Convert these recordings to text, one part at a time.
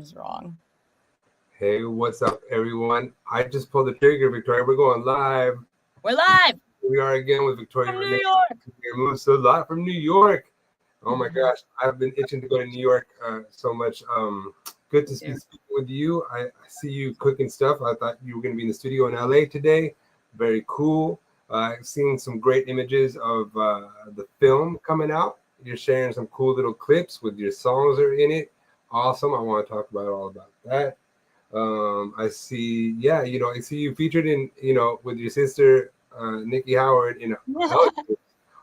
is wrong. Hey, what's up, everyone? I just pulled the trigger, Victoria. We're going live. We're live. We are again with Victoria From New York. So live from New York. Oh my gosh, I've been itching to go to New York so much. Good to be speaking with you. I see you cooking stuff. I thought you were going to be in the studio in LA today. Very cool. I've seen some great images of the film coming out. You're sharing some cool little clips with your songs are in it. Awesome. I want to talk about all about that. I see, I see you featured in, with your sister, Nikki Howard, in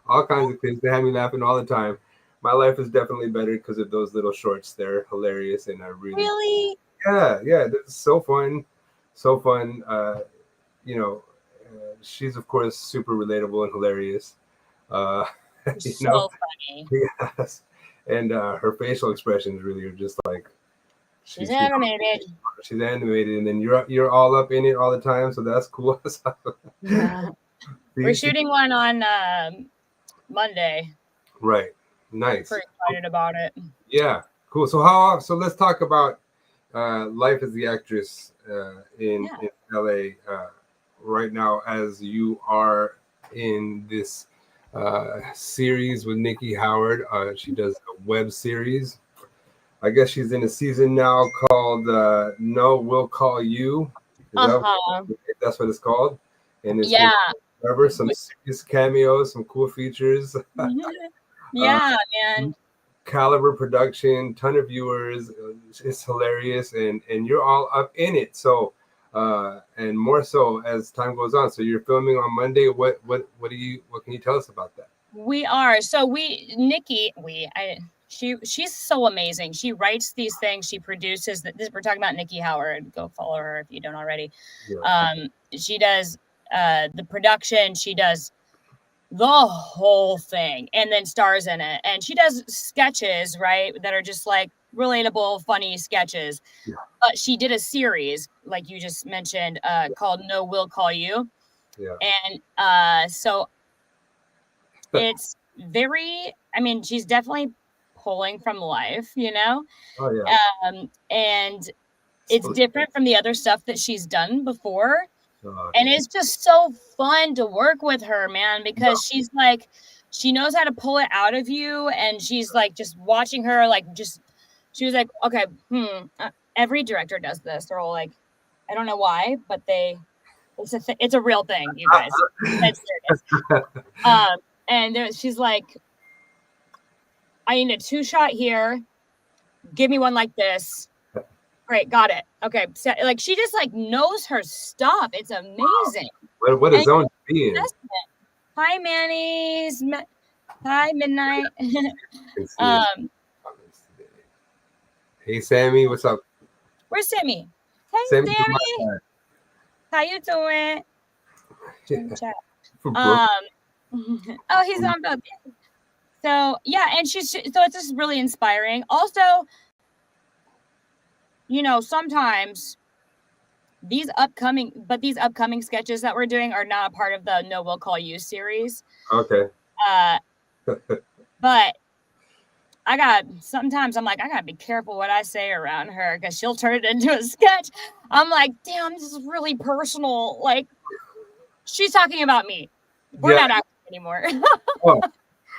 all kinds of things. They have me laughing all the time. My life is definitely better because of those little shorts. They're hilarious, and I really, yeah, it's so fun, so fun. She's of course super relatable and hilarious. Funny. Yes, and her facial expressions really are just like. She's animated. She's animated, and then you're all up in it all the time, so that's cool. Yeah. We're shooting one on Monday. Right. Nice. Pretty excited about it. Yeah. Cool. So let's talk about life as the actress in LA right now, as you are in this series with Nikki Howard. She does a web series. I guess she's in a season now called No, We'll Call You. That's what it's called. And it's some serious cameos, some cool features. Man. Caliber production, ton of viewers. It's hilarious, and you're all up in it. So and more so as time goes on. So you're filming on Monday. What can you tell us about that? We are. So she's so amazing. She writes these things. She produces we're talking about Nikki Howard. Go follow her if you don't already. Yeah. She does the production. She does the whole thing and then stars in it. And she does sketches, right, that are just like relatable, funny sketches. Yeah. But she did a series, like you just mentioned, called No, We'll Call You. Yeah. And so it's she's definitely pulling from life, Oh, yeah. And it's different from the other stuff that she's done before. And it's just so fun to work with her, man, because she's like, she knows how to pull it out of you. And she's like, just watching her, she was like, okay, every director does this. They're all like, I don't know why, but it's a real thing, you guys. That's serious. And she's like, I need a 2-shot here. Give me one like this. Great, got it. Okay, so, she just knows her stuff. It's amazing. What is zone be in? Hi, Manny's. Hi, Midnight. Hey, Sammy, what's up? Where's Sammy? Hey, Sammy. How you doing? Yeah. Oh, he's on both. So yeah, and it's just really inspiring. Also, sometimes these upcoming sketches that we're doing are not a part of the No, We'll Call You series. Okay. But sometimes I'm like, I gotta be careful what I say around her because she'll turn it into a sketch. I'm like, damn, this is really personal. Like, she's talking about me. We're not acting anymore. Oh,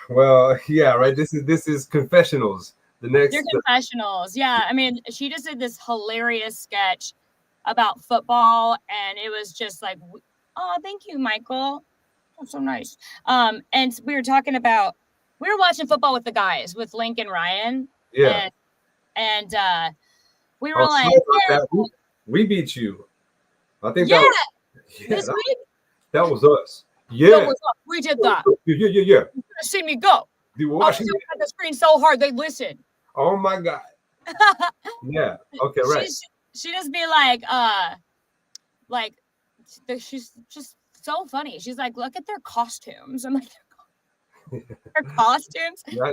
well, yeah, right. This is confessionals. They're confessionals. Yeah. I mean, she just did this hilarious sketch about football, and it was just like, oh, thank you, Michael. That's so nice. And we were watching football with the guys, with Link and Ryan. Yeah. And we were we beat you. I think this week. That was us. Yeah. We did that. Yeah. You should have seen me go. I was looking at the screen so hard they listened. Oh my God. Yeah. Okay. Right. She just be she's just so funny. She's like, look at their costumes. I'm like, their costumes. Yeah.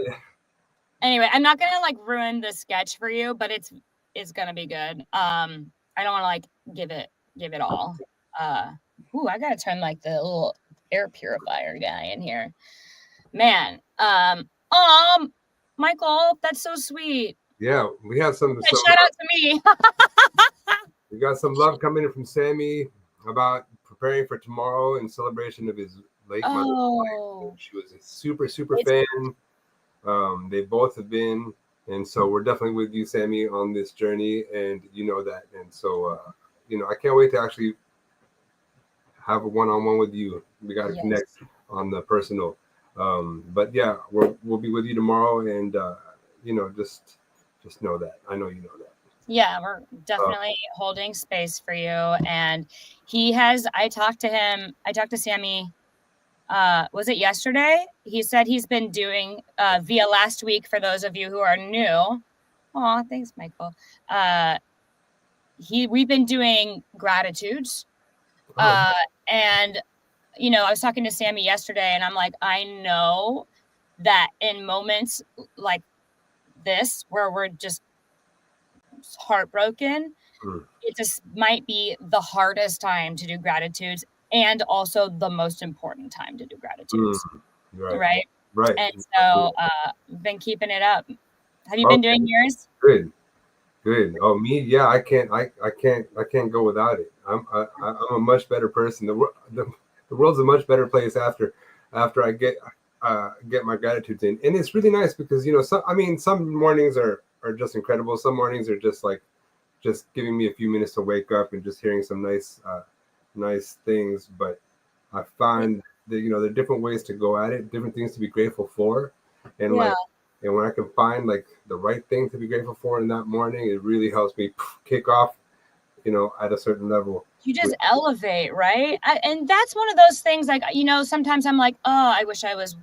Anyway, I'm not gonna ruin the sketch for you, but it's gonna be good. I don't want to give it all. I gotta turn the little air purifier guy in here, man. Michael, that's so sweet. Yeah, we have some Shout out to me. we got some love coming in from Sammy about preparing for tomorrow in celebration of his late mother's life. She was a super fan. They both have been, and so we're definitely with you, Sammy, on this journey, and you know that. And so, I can't wait to actually have a one-on-one with you. We got to connect on the personal. But yeah, we'll be with you tomorrow, and just know that. I know you know that. Yeah, we're definitely holding space for you. And I talked to Sammy, was it yesterday? He said he's been doing via last week, for those of you who are new. Oh, thanks, Michael. We've been doing gratitudes. And I was talking to Sammy yesterday, and I'm like, I know that in moments like this where we're just heartbroken, it just might be the hardest time to do gratitudes, and also the most important time to do gratitudes. Right. And so we've been keeping it up. Have you been doing yours? Good. Oh, me? Yeah, I can't go without it. I'm a much better person. The world's a much better place after I get my gratitudes in. And it's really nice because some mornings are just incredible. Some mornings are just like just giving me a few minutes to wake up and just hearing some nice things. But I find that there are different ways to go at it, different things to be grateful for, and and when I can find like the right thing to be grateful for in that morning, it really helps me kick off, at a certain level. You just elevate, right? And that's one of those things, like, sometimes I'm like, oh, I wish I was,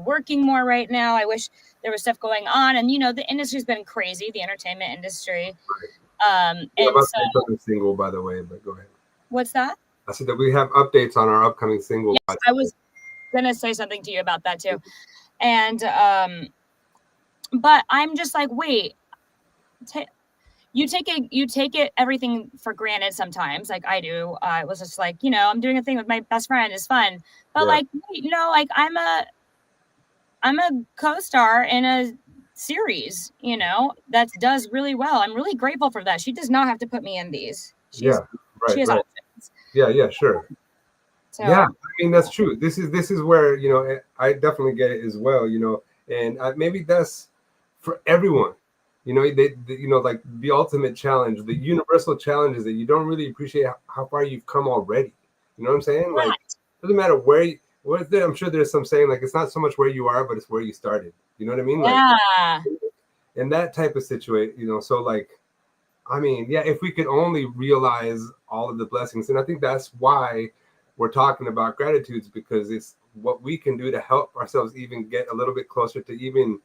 working more right now. I wish there was stuff going on. And, the industry's been crazy, the entertainment industry. And so single, by the way, but go ahead. What's that? I said that we have updates on our upcoming single. Yes, I was going to say something to you about that too. And, but I'm just like, wait, you take it everything for granted sometimes, like I do. I was just like, I'm doing a thing with my best friend, it's fun. But like, like I'm a co-star in a series, that does really well. I'm really grateful for that. She does not have to put me in these. She has options. Yeah, sure. So, yeah, I mean, that's true. This is where, I definitely get it as well, and maybe that's for everyone. Like the ultimate challenge, the universal challenge is that you don't really appreciate how far you've come already. You know what I'm saying? Right. Like, it doesn't matter I'm sure there's some saying like it's not so much where you are, but it's where you started. You know what I mean? Yeah. Like, in that type of situation, so like, I mean, yeah, if we could only realize all of the blessings, and I think that's why we're talking about gratitudes, because it's what we can do to help ourselves even get a little bit closer to even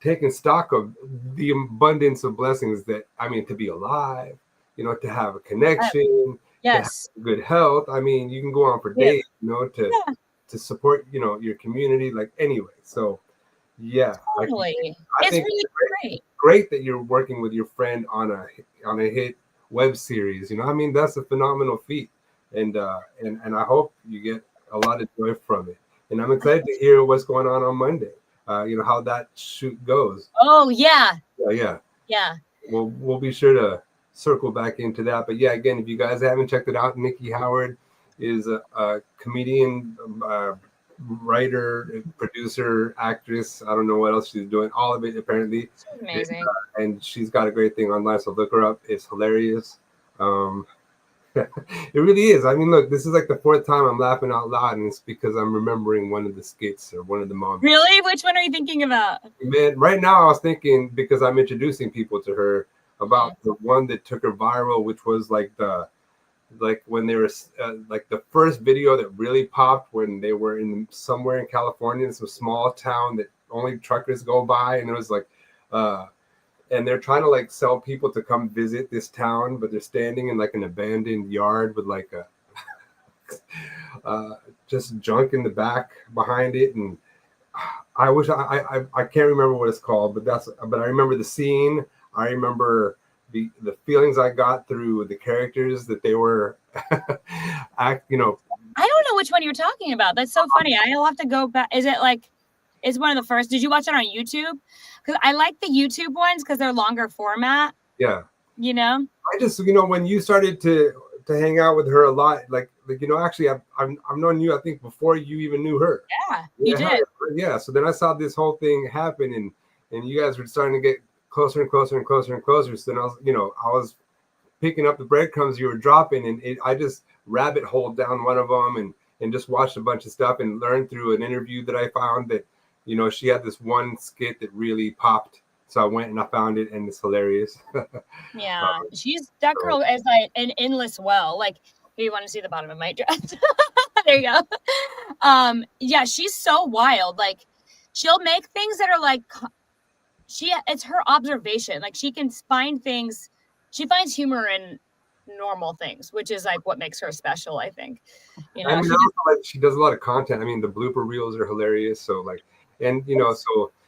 taking stock of the abundance of blessings that, to be alive, to have a connection, to have good health. I mean, you can go on for days, to support, your community, like anyway. So yeah, totally. I think really great that you're working with your friend on a hit web series. That's a phenomenal feat. And I hope you get a lot of joy from it. And I'm excited to hear what's going on Monday. How that shoot goes. Oh yeah. Yeah. We'll be sure to circle back into that. But yeah, again, if you guys haven't checked it out, Nikki Howard is a comedian, writer, producer, actress. I don't know what else she's doing. All of it apparently. She's amazing. And she's got a great thing online, so look her up. It's hilarious. It really is. I mean, look, this is like the fourth time I'm laughing out loud, and it's because I'm remembering one of the skits or one of the moments. Really? Which one are you thinking about? Man, right now I was thinking, because I'm introducing people to her, about the one that took her viral, which was like when they were like the first video that really popped when they were somewhere in California, in some small town that only truckers go by, and it was like and they're trying to like sell people to come visit this town, but they're standing in like an abandoned yard with like a just junk in the back behind it. And I wish I can't remember what it's called, but I remember the scene. I remember the feelings I got through the characters that they were I don't know which one you're talking about. That's so funny. I'll have to go back. Is it like It's one of the first. Did you watch it on YouTube? Because I like the YouTube ones because they're longer format. Yeah. You know? I just, when you started to hang out with her a lot, like actually I've known you, I think, before you even knew her. Yeah, you did. Yeah. So then I saw this whole thing happen, and you guys were starting to get closer and closer and closer and closer. So then I was picking up the breadcrumbs you were dropping, and I just rabbit holed down one of them and just watched a bunch of stuff and learned through an interview that I found that, she had this one skit that really popped. So I went and I found it, and it's hilarious. Yeah, that girl is like an endless well. Like, here, you want to see the bottom of my dress? There you go. Yeah, she's so wild. Like, she'll make things that are like, it's her observation. Like, she can find things. She finds humor in normal things, which is like what makes her special, I think. I mean, she does a lot of content. I mean, the blooper reels are hilarious. So like, and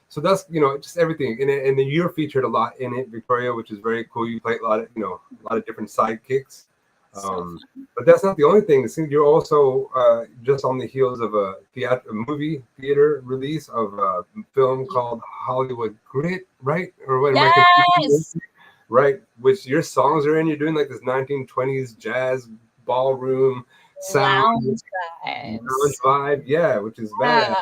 so that's just everything. And then you're featured a lot in it, Victoria, which is very cool. You play a lot of different sidekicks. But that's not the only thing. It seems you're also just on the heels of a movie theater release of a film called Hollywood Grit, right? Or what? Yes. Right, which your songs are in. You're doing like this 1920s jazz ballroom sound vibe, yeah, which is bad.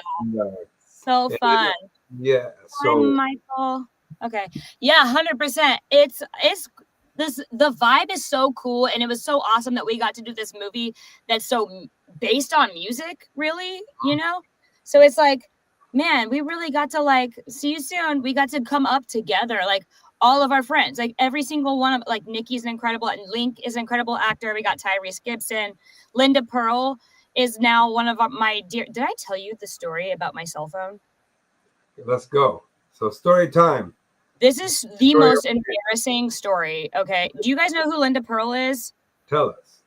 So fun. Yeah. So hi, Michael. Okay. Yeah, 100%. It's the vibe is so cool, and it was so awesome that we got to do this movie that's so based on music, really, So it's like, man, we really got to like see you soon. We got to come up together, like all of our friends, like every single one of, like, Nikki's an incredible, and Link is an incredible actor. We got Tyrese Gibson. Linda Pearl is now one of my dear. Did I tell you the story about my cell phone? Let's go. So story time. This is the most embarrassing story. Okay. Do you guys know who Linda Pearl is? Tell us.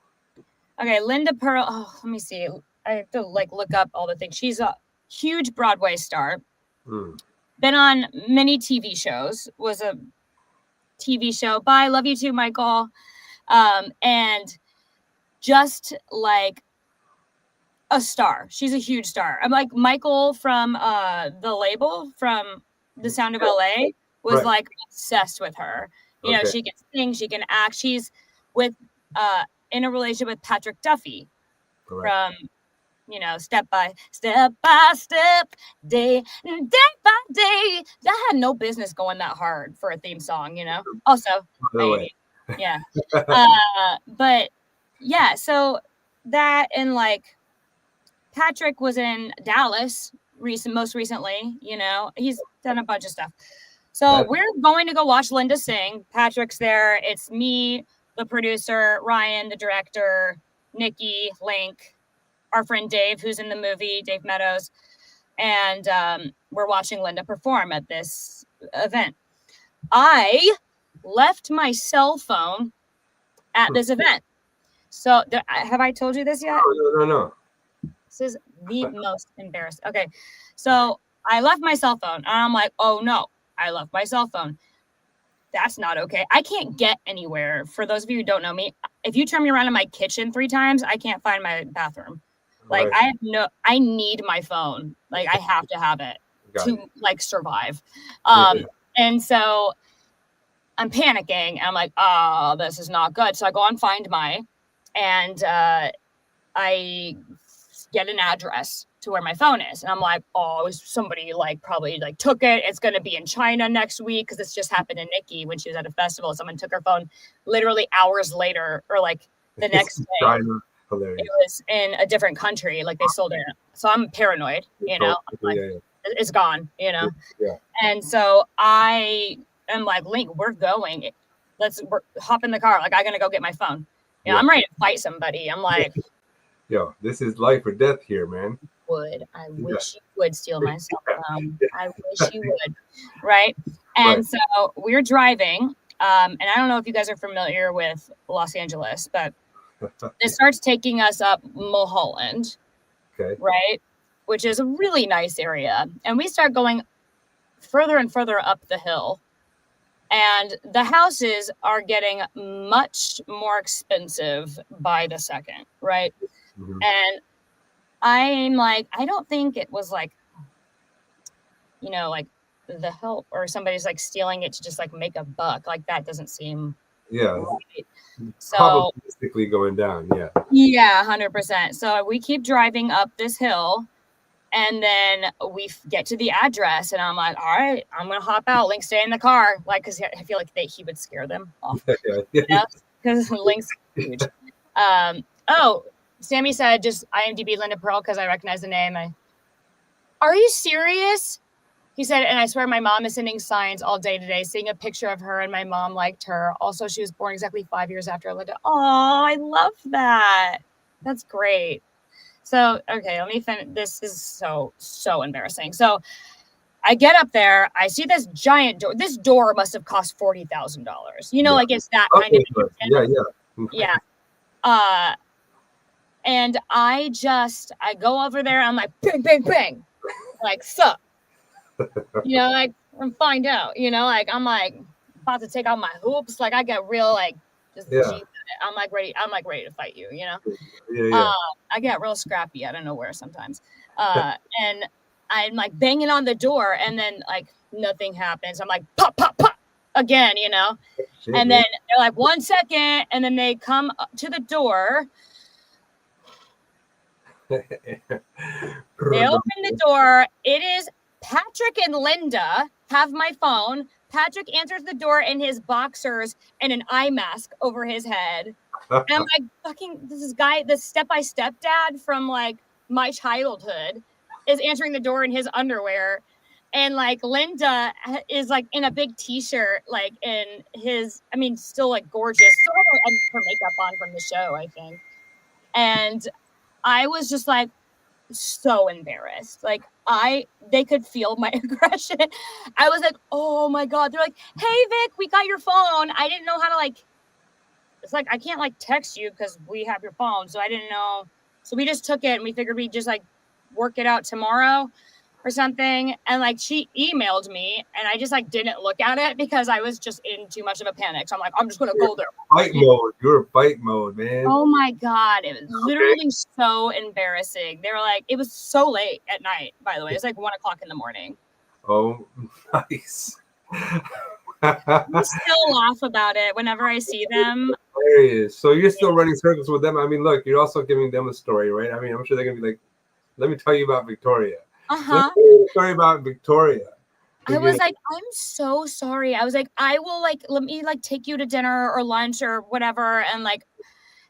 Okay. Linda Pearl. Oh, let me see. I have to like look up all the things. She's a huge Broadway star. Been on many TV shows, was a TV show. Bye. Love you too, Michael. And just like a star. She's a huge star. I'm like Michael from the label from The Sound of LA was like obsessed with her. She can sing, she can act. She's with in a relationship with Patrick Duffy from Step by Step, day by day. That had no business going that hard for a theme song, Also, yeah. But yeah, so that, and like Patrick was in Dallas most recently, he's done a bunch of stuff. So we're going to go watch Linda sing. Patrick's there. It's me, the producer, Ryan, the director, Nikki, Link, our friend Dave, who's in the movie, Dave Meadows. And we're watching Linda perform at this event. I left my cell phone at this event. So have I told you this yet? No. This is the most embarrassing. Okay. So I left my cell phone and I'm like, oh no, I left my cell phone. That's not okay. I can't get anywhere. For those of you who don't know me, if you turn me around in my kitchen 3 times, I can't find my bathroom. Like I need my phone. Like I have to have it like survive. And so I'm panicking. And I'm like, oh, this is not good. So I go on Find My, and I get an address to where my phone is. And I'm like, oh, somebody probably took it. It's going to be in China next week. Cause this just happened to Nikki when she was at a festival. Someone took her phone literally hours later, or the next day. China. Hilarious. It was in a different country. Like they sold it. So I'm paranoid, it's gone, Yeah. And so I am like, Link, we're going. Let's hop in the car. Like, I'm going to go get my phone. I'm ready to fight somebody. I'm like, yo, this is life or death here, man. I wish you would steal my cell phone. I wish you would. Right. And so we're driving. And I don't know if you guys are familiar with Los Angeles, but it starts taking us up Mulholland. Okay. Right. Which is a really nice area. And we start going further and further up the hill. And the houses are getting much more expensive by the second, right? Mm-hmm. And I'm like, I don't think it was you know, like the help or somebody's like stealing it to just like make a buck. Like that doesn't seem right. So probabilistically going down. Yeah, 100%. So we keep driving up this hill. And then we get to the address, and I'm like, all right, I'm going to hop out. Link, stay in the car. Like, because I feel like he would scare them off. Because Link's huge. Oh, Sammy said just IMDb Linda Pearl because I recognize the name. Are you serious? He said, and I swear my mom is sending signs all day today, seeing a picture of her, and my mom liked her. Also, she was born exactly 5 years after Linda. Oh, I love that. That's great. So, okay, let me finish. This is so embarrassing. So I get up there. I see this giant door. This door must have cost $40,000. You know, like it's that kind of. Yeah. And I go over there. I'm like, bang, bang, bang. Like, sup. You know, like, and find out. You know, like, I'm like about to take out my hoops. Like, I get real, like, just I'm like ready to fight you, you know? I get real scrappy out of nowhere sometimes. And I'm like banging on the door, and then like nothing happens. I'm like, pop, pop, pop again, you know? And then they're like, 1 second, and then they come up to the door. They open the door. It is Patrick and Linda have my phone. Patrick answers the door in his boxers and an eye mask over his head. And I'm like, fucking, this step-by-step dad from like my childhood is answering the door in his underwear. And like Linda is like in a big t-shirt, like in his, I mean, still like gorgeous. Still have her makeup on from the show, I think. And I was just like, so embarrassed. Like they could feel my aggression. I was like, oh my God. They're like, hey Vic, we got your phone. I didn't know how to like, it's like, I can't like text you because we have your phone. So I didn't know. So we just took it and we figured we'd just like work it out tomorrow or something. And like she emailed me and I just like didn't look at it because I was just in too much of a panic. So I'm like, I'm just going to go there. Fight mode. You're fight mode, man. Oh my God. It was literally so embarrassing. They were like, it was so late at night, by the way. It's like 1 o'clock in the morning. Oh, nice. I still laugh about it whenever I see them. Hilarious. So you're still running circles with them. I mean, look, you're also giving them a story, right? I mean, I'm sure they're going to be like, let me tell you about Victoria. Let's tell you a story about Victoria. I was like, I'm so sorry. I was like, I will like, let me like take you to dinner or lunch or whatever. And like,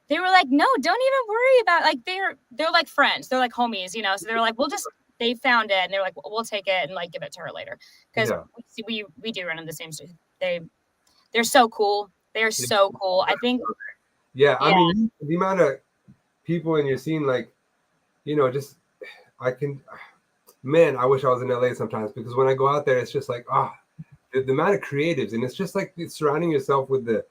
they were like, no, don't even worry about it. Like, they're like friends. They're like homies, you know? So they're like, they found it and they're like, we'll take it and like give it to her later. Because we do run in the same street. They're so cool. They're so cool. I think. Yeah. I mean, the amount of people in your scene, like, you know, just, man, I wish I was in LA sometimes because when I go out there, it's just like, the amount of creatives, and it's just like surrounding yourself with the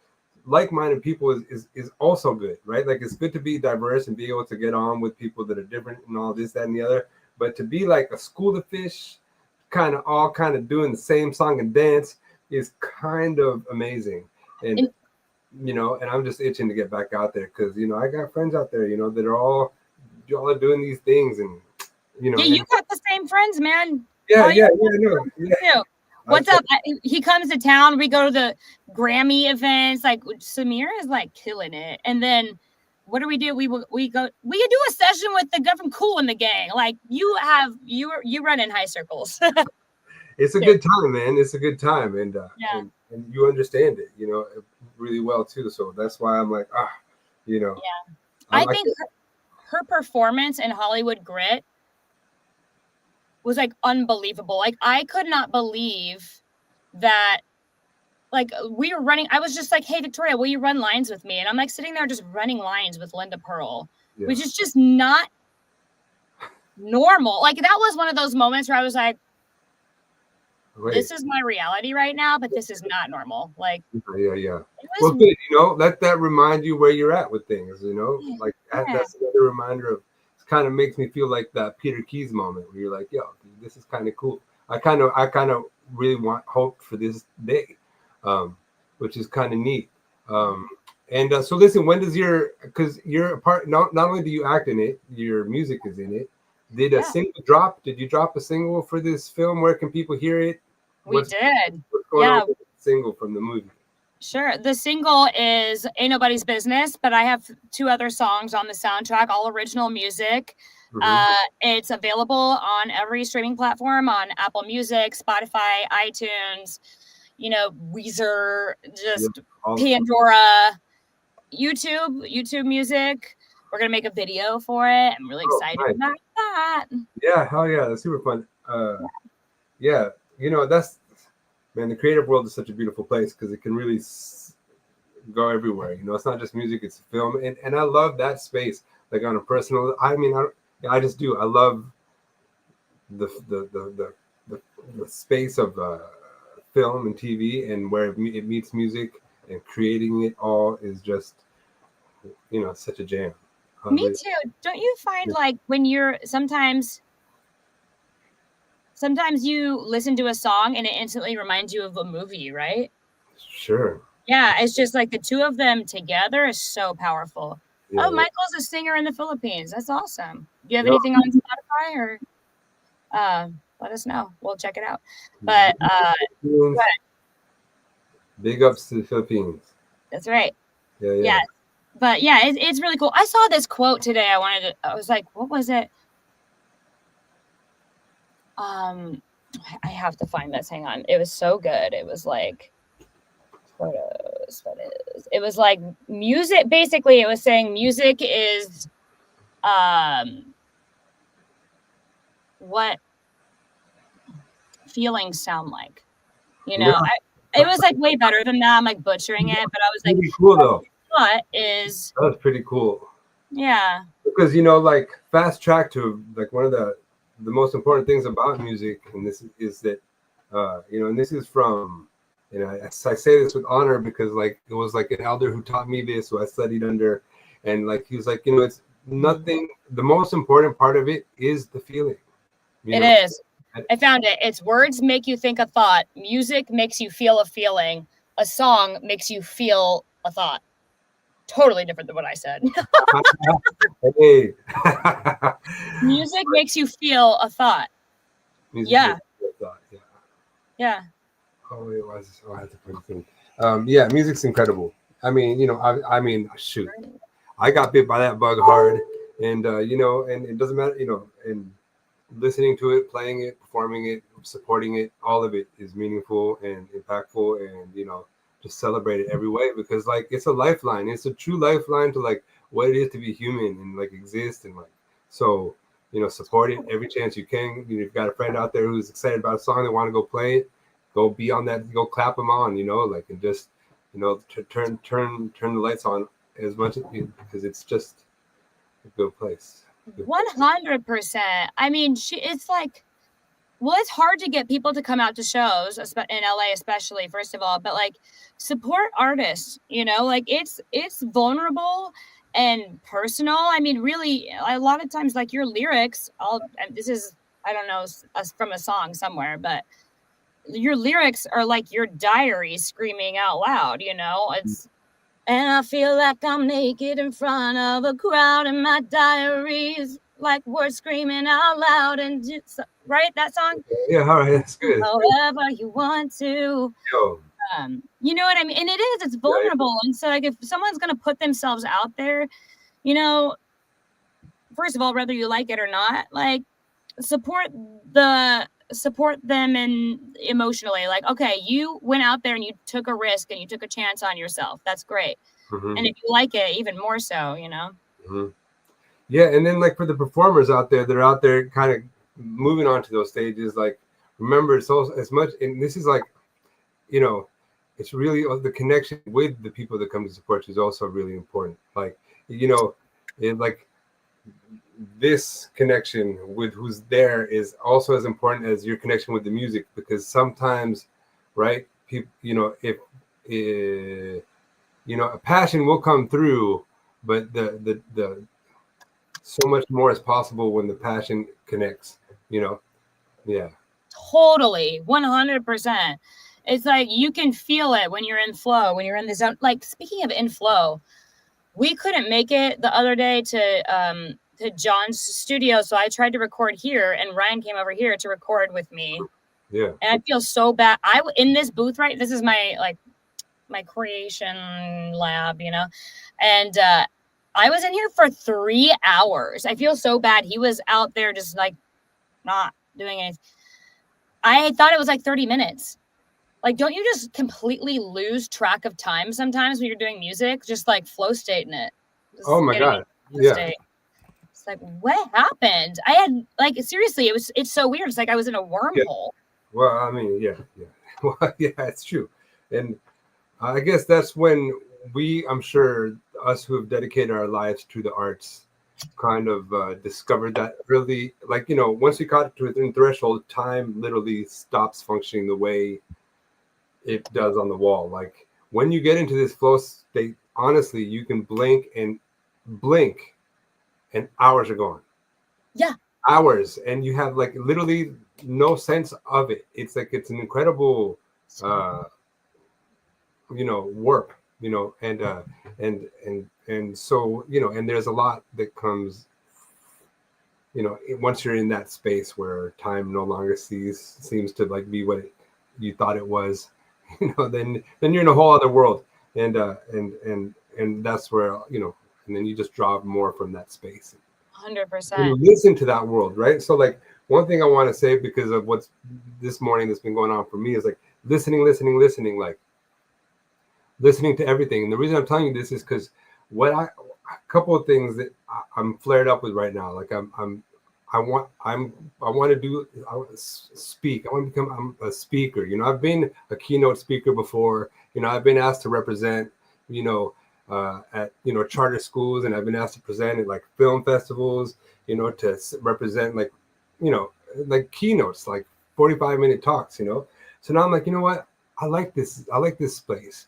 like-minded people is also good, right? Like it's good to be diverse and be able to get on with people that are different and all this, that, and the other. But to be like a school of fish, all doing the same song and dance is kind of amazing. And you know, and I'm just itching to get back out there because you know I got friends out there, you know, that are all doing these things, and you know. Yeah, you got the same friends, man. Yeah. What's up? He comes to town. We go to the Grammy events. Like Samir is like killing it. And then what do? We do a session with the guy from Cool in the Gang. Like you run in high circles. It's a good time, man. It's a good time, and you understand it, you know, really well too. So that's why I'm like, you know. Yeah, I think her performance in Hollywood Grit was like unbelievable. Like I could not believe that. Like we were running, I was just like, hey Victoria, will you run lines with me? And I'm like sitting there just running lines with Linda Pearl, which is just not normal. Like that was one of those moments where I was like, this is my reality right now, but this is not normal. Like well, good, you know, let that remind you where you're at with things, you know, like that's another reminder of. Kind of makes me feel like that Peter Keys moment where you're like, yo, dude, this is kind of cool. I kind of really hope for this day, which is kind of neat. And so listen, when does because you're a part, not only do you act in it, your music is in it. Did a single drop? Did you drop a single for this film? Where can people hear it? We did. What's going on with the single from the movie? Sure. The single is Ain't Nobody's Business, but I have 2 other songs on the soundtrack, all original music. It's available on every streaming platform, on Apple Music, Spotify, iTunes, Weezer, just Pandora, YouTube Music. We're going to make a video for it. I'm really excited about that. Yeah, hell yeah. That's super fun. Yeah, the creative world is such a beautiful place because it can really go everywhere. It's not just music, it's film. And I love that space. Like on a personal, I just do. I love the space of film and TV, and where it meets music, and creating it all is just, such a jam. Me too. Don't you find like when you're sometimes you listen to a song and it instantly reminds you of a movie, right? Sure. Yeah, it's just like the 2 of them together is so powerful. Yeah, Michael's a singer in the Philippines. That's awesome. Do you have anything on Spotify or let us know. We'll check it out. But big ups to the Philippines. That's right. Yeah. But yeah, it's really cool. I saw this quote today. I was like, what was it? I have to find this. Hang on. It was so good. It was like photos. It was like music. Basically, it was saying music is what feelings sound like. It was like way better than that. I'm like butchering it, but I was like, pretty cool though. That's pretty cool. Yeah. Because like fast track to like one of the most important things about music, and this is that and this is from, I say this with honor because like it was like an elder who taught me this, who I studied under, and like he was like, it's nothing. The most important part of it is the feeling. It is. I found it. It's words make you think a thought. Music makes you feel a feeling. A song makes you feel a thought. Totally different than what I said. Hey. Music makes you feel a thought. Yeah. Yeah. Oh, wait, why is this? Oh, I have to put it in. Yeah, music's incredible. I mean, shoot. I got bit by that bug hard, and and it doesn't matter, and listening to it, playing it, performing it, supporting it, all of it is meaningful and impactful, and just celebrate it every way, because like it's a lifeline. It's a true lifeline to like what it is to be human and like exist, and like so support it every chance you can. You've got a friend out there who's excited about a song, they want to go play it, go be on that, go clap them on, like, and just turn the lights on as much as because it's just a good place. 100%. I mean, it's like, well, it's hard to get people to come out to shows in LA, especially, first of all, but like support artists, like it's vulnerable and personal. I mean, really, a lot of times, like your lyrics, this is, I don't know, from a song somewhere, but your lyrics are like your diary screaming out loud, it's, and I feel like I'm naked in front of a crowd, and my diaries like words screaming out loud, and just, right, that song. Yeah, all right, that's good. However you want to. You know what I mean? And it's vulnerable. And so like if someone's gonna put themselves out there, first of all, whether you like it or not, like support them and emotionally, like, okay, you went out there and you took a risk and you took a chance on yourself. That's great. And if you like it, even more so, Yeah, and then like for the performers out there, they're out there kind of moving on to those stages. Like, remember, it's also as much, and this is like, it's really the connection with the people that come to support you is also really important. Like, like this connection with who's there is also as important as your connection with the music, because sometimes, right, people, if a passion will come through, but the so much more is possible when the passion connects, Yeah. Totally. 100%. It's like you can feel it when you're in flow, when you're in the zone. Like, speaking of in flow, we couldn't make it the other day to to John's studio. So I tried to record here, and Ryan came over here to record with me. Yeah. And I feel so bad. In this booth, right? This is my creation lab, you know, and I was in here for 3 hours. I feel so bad. He was out there just like not doing anything. I thought it was like 30 minutes. Like, don't you just completely lose track of time sometimes when you're doing music? Just like flow state in it. Just Oh my God. Yeah. State. It's like, what happened? I had like, seriously, it's so weird. It's like I was in a wormhole. Yeah. Well, I mean, yeah. Well, yeah, it's true. And I guess that's when I'm sure us who have dedicated our lives to the arts kind of discovered that really, like, once you got to within threshold, time literally stops functioning the way it does on the wall. Like when you get into this flow state, honestly, you can blink and hours are gone. Yeah. Hours. And you have like literally no sense of it. It's like, it's an incredible, work, and so, and there's a lot that comes, once you're in that space where time no longer seems to like be what you thought it was, then you're in a whole other world, and that's where, and then you just draw more from that space. 100%. You listen to that world, right? So like one thing I want to say, because of what's this morning that's been going on for me, is like listening, like listening to everything. And the reason I'm telling you this is because a couple of things that I'm flared up with right now. Like I want to speak. I want to become a speaker. I've been a keynote speaker before. I've been asked to represent, at charter schools, and I've been asked to present at like film festivals, to represent like, like keynotes, like 45-minute talks, So now I'm like, you know what? I like this space.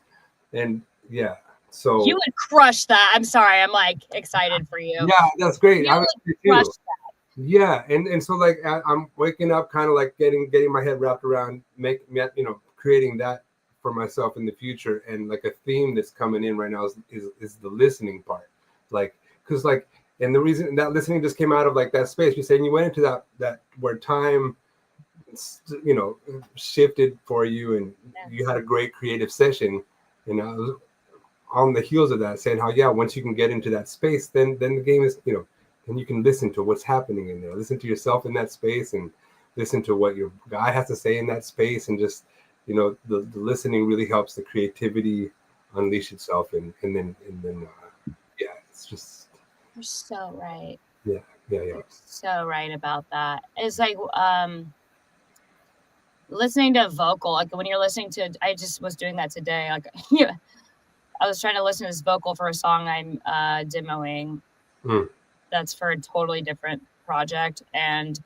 And yeah, so you would crush that. I'm sorry, I'm like excited for you. Yeah, that's great. I would crush that. Yeah, and so like I'm waking up, kind of like getting my head wrapped around creating that for myself in the future. And like a theme that's coming in right now is the listening part, like because like, and the reason that listening just came out of like that space you're saying, you went into that where time shifted for you, and you had a great creative session. And I was on the heels of that saying how, once you can get into that space, then the game is, and you can listen to what's happening in there, listen to yourself in that space, and listen to what your guy has to say in that space. And just, the listening really helps the creativity unleash itself. And then it's just. You're so right. Yeah. You're so right about that. It's like, listening to a vocal, like when you're listening to, I just was doing that today. Like, I was trying to listen to this vocal for a song I'm demoing. That's for a totally different project. And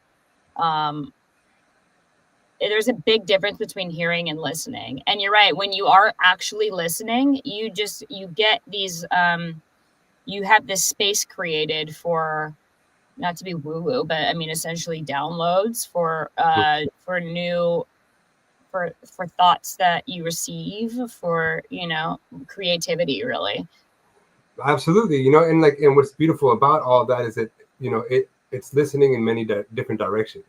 there's a big difference between hearing and listening. And you're right. When you are actually listening, you get these, you have this space created for, not to be woo-woo, but I mean, essentially downloads for thoughts that you receive, for, creativity, really. Absolutely. And what's beautiful about all of that is that, it's listening in many different directions.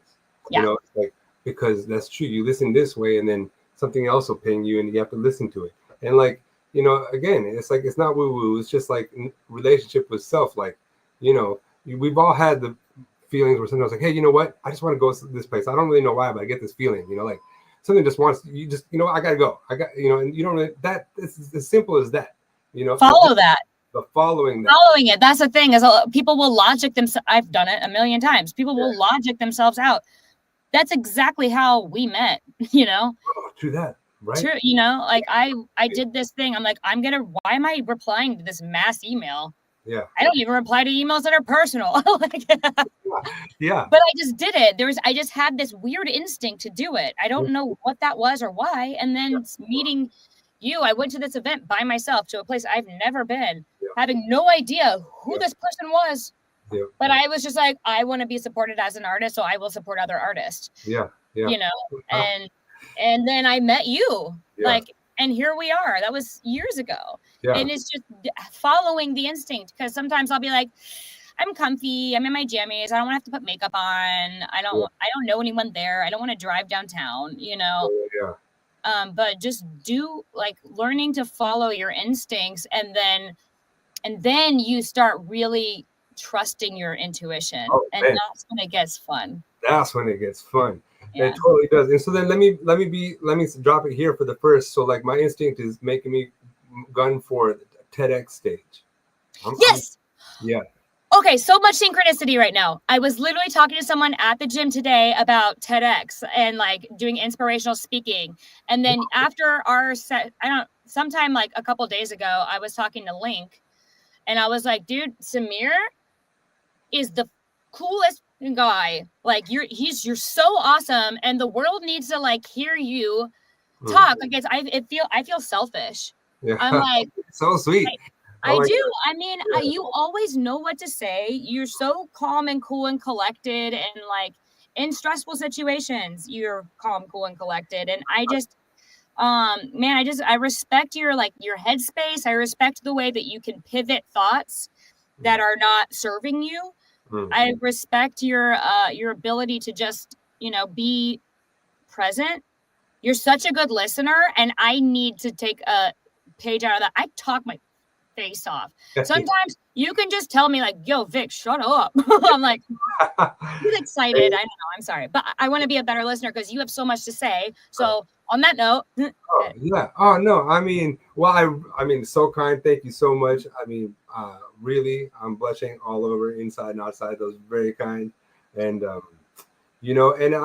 Yeah. It's like, because that's true. You listen this way, and then something else will ping you, and you have to listen to it. And like, again, it's like, it's not woo-woo. It's just like relationship with self. Like, we've all had the feelings where sometimes like, hey, you know what? I just want to go to this place. I don't really know why, but I get this feeling, like something just wants you, just, I gotta go. And you don't, it's as simple as that, Follow that. But following it. That's the thing, is people will logic themselves. I've done it a million times. People will logic themselves out. That's exactly how we met, Oh, true that. Right. True. Like I did this thing. I'm like, why am I replying to this mass email? Yeah. I don't even reply to emails that are personal. Yeah. But I just did it. I just had this weird instinct to do it. I don't know what that was or why. And then meeting you, I went to this event by myself to a place I've never been, having no idea who this person was. Yeah. But I was just like, I want to be supported as an artist, so I will support other artists. Yeah. And then I met you, like, and here we are. That was years ago. Yeah. And it's just following the instinct, because sometimes I'll be like, I'm comfy. I'm in my jammies. I don't want to have to put makeup on. I don't know anyone there. I don't want to drive downtown, you know. But just learning to follow your instincts, and then you start really trusting your intuition. That's when it gets fun. That's when it gets fun. Yeah. It totally does. And so then let me drop it here for the first. So like my instinct is making me gun for the TEDx stage. Yes. Yeah. Okay, so much synchronicity right now. I was literally talking to someone at the gym today about TEDx and like doing inspirational speaking. And then after our set, sometime like a couple days ago, I was talking to Link, and I was like, dude, Samir is the coolest guy. Like you're so awesome, and the world needs to like hear you talk. Like I feel selfish. Yeah. I'm like, so sweet. I do. I mean, you always know what to say. You're so calm and cool and collected, and like in stressful situations, you're calm, cool, and collected. And I just, man, I respect your headspace. I respect the way that you can pivot thoughts that are not serving you. I respect your ability to just, be present. You're such a good listener, and I need to take a page out of that. I talk my face off. Sometimes you can just tell me like, yo, Vic, shut up. I'm like, he's excited. I don't know. I'm sorry. But I want to be a better listener because you have so much to say. So on that note. Yeah. Oh, no. I mean, well, I mean, so kind. Thank you so much. I mean, really, I'm blushing all over, inside and outside. Those very kind. And, and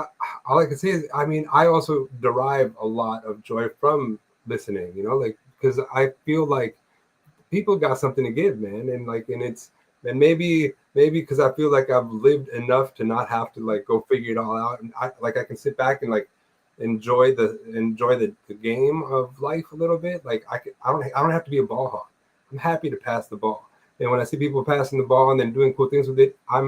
all I can say is, I mean, I also derive a lot of joy from listening, like, because I feel like people got something to give, man. And maybe because I feel like I've lived enough to not have to like go figure it all out. And I can sit back and like enjoy the game of life a little bit. Like I don't have to be a ball hawk. I'm happy to pass the ball. And when I see people passing the ball and then doing cool things with it, I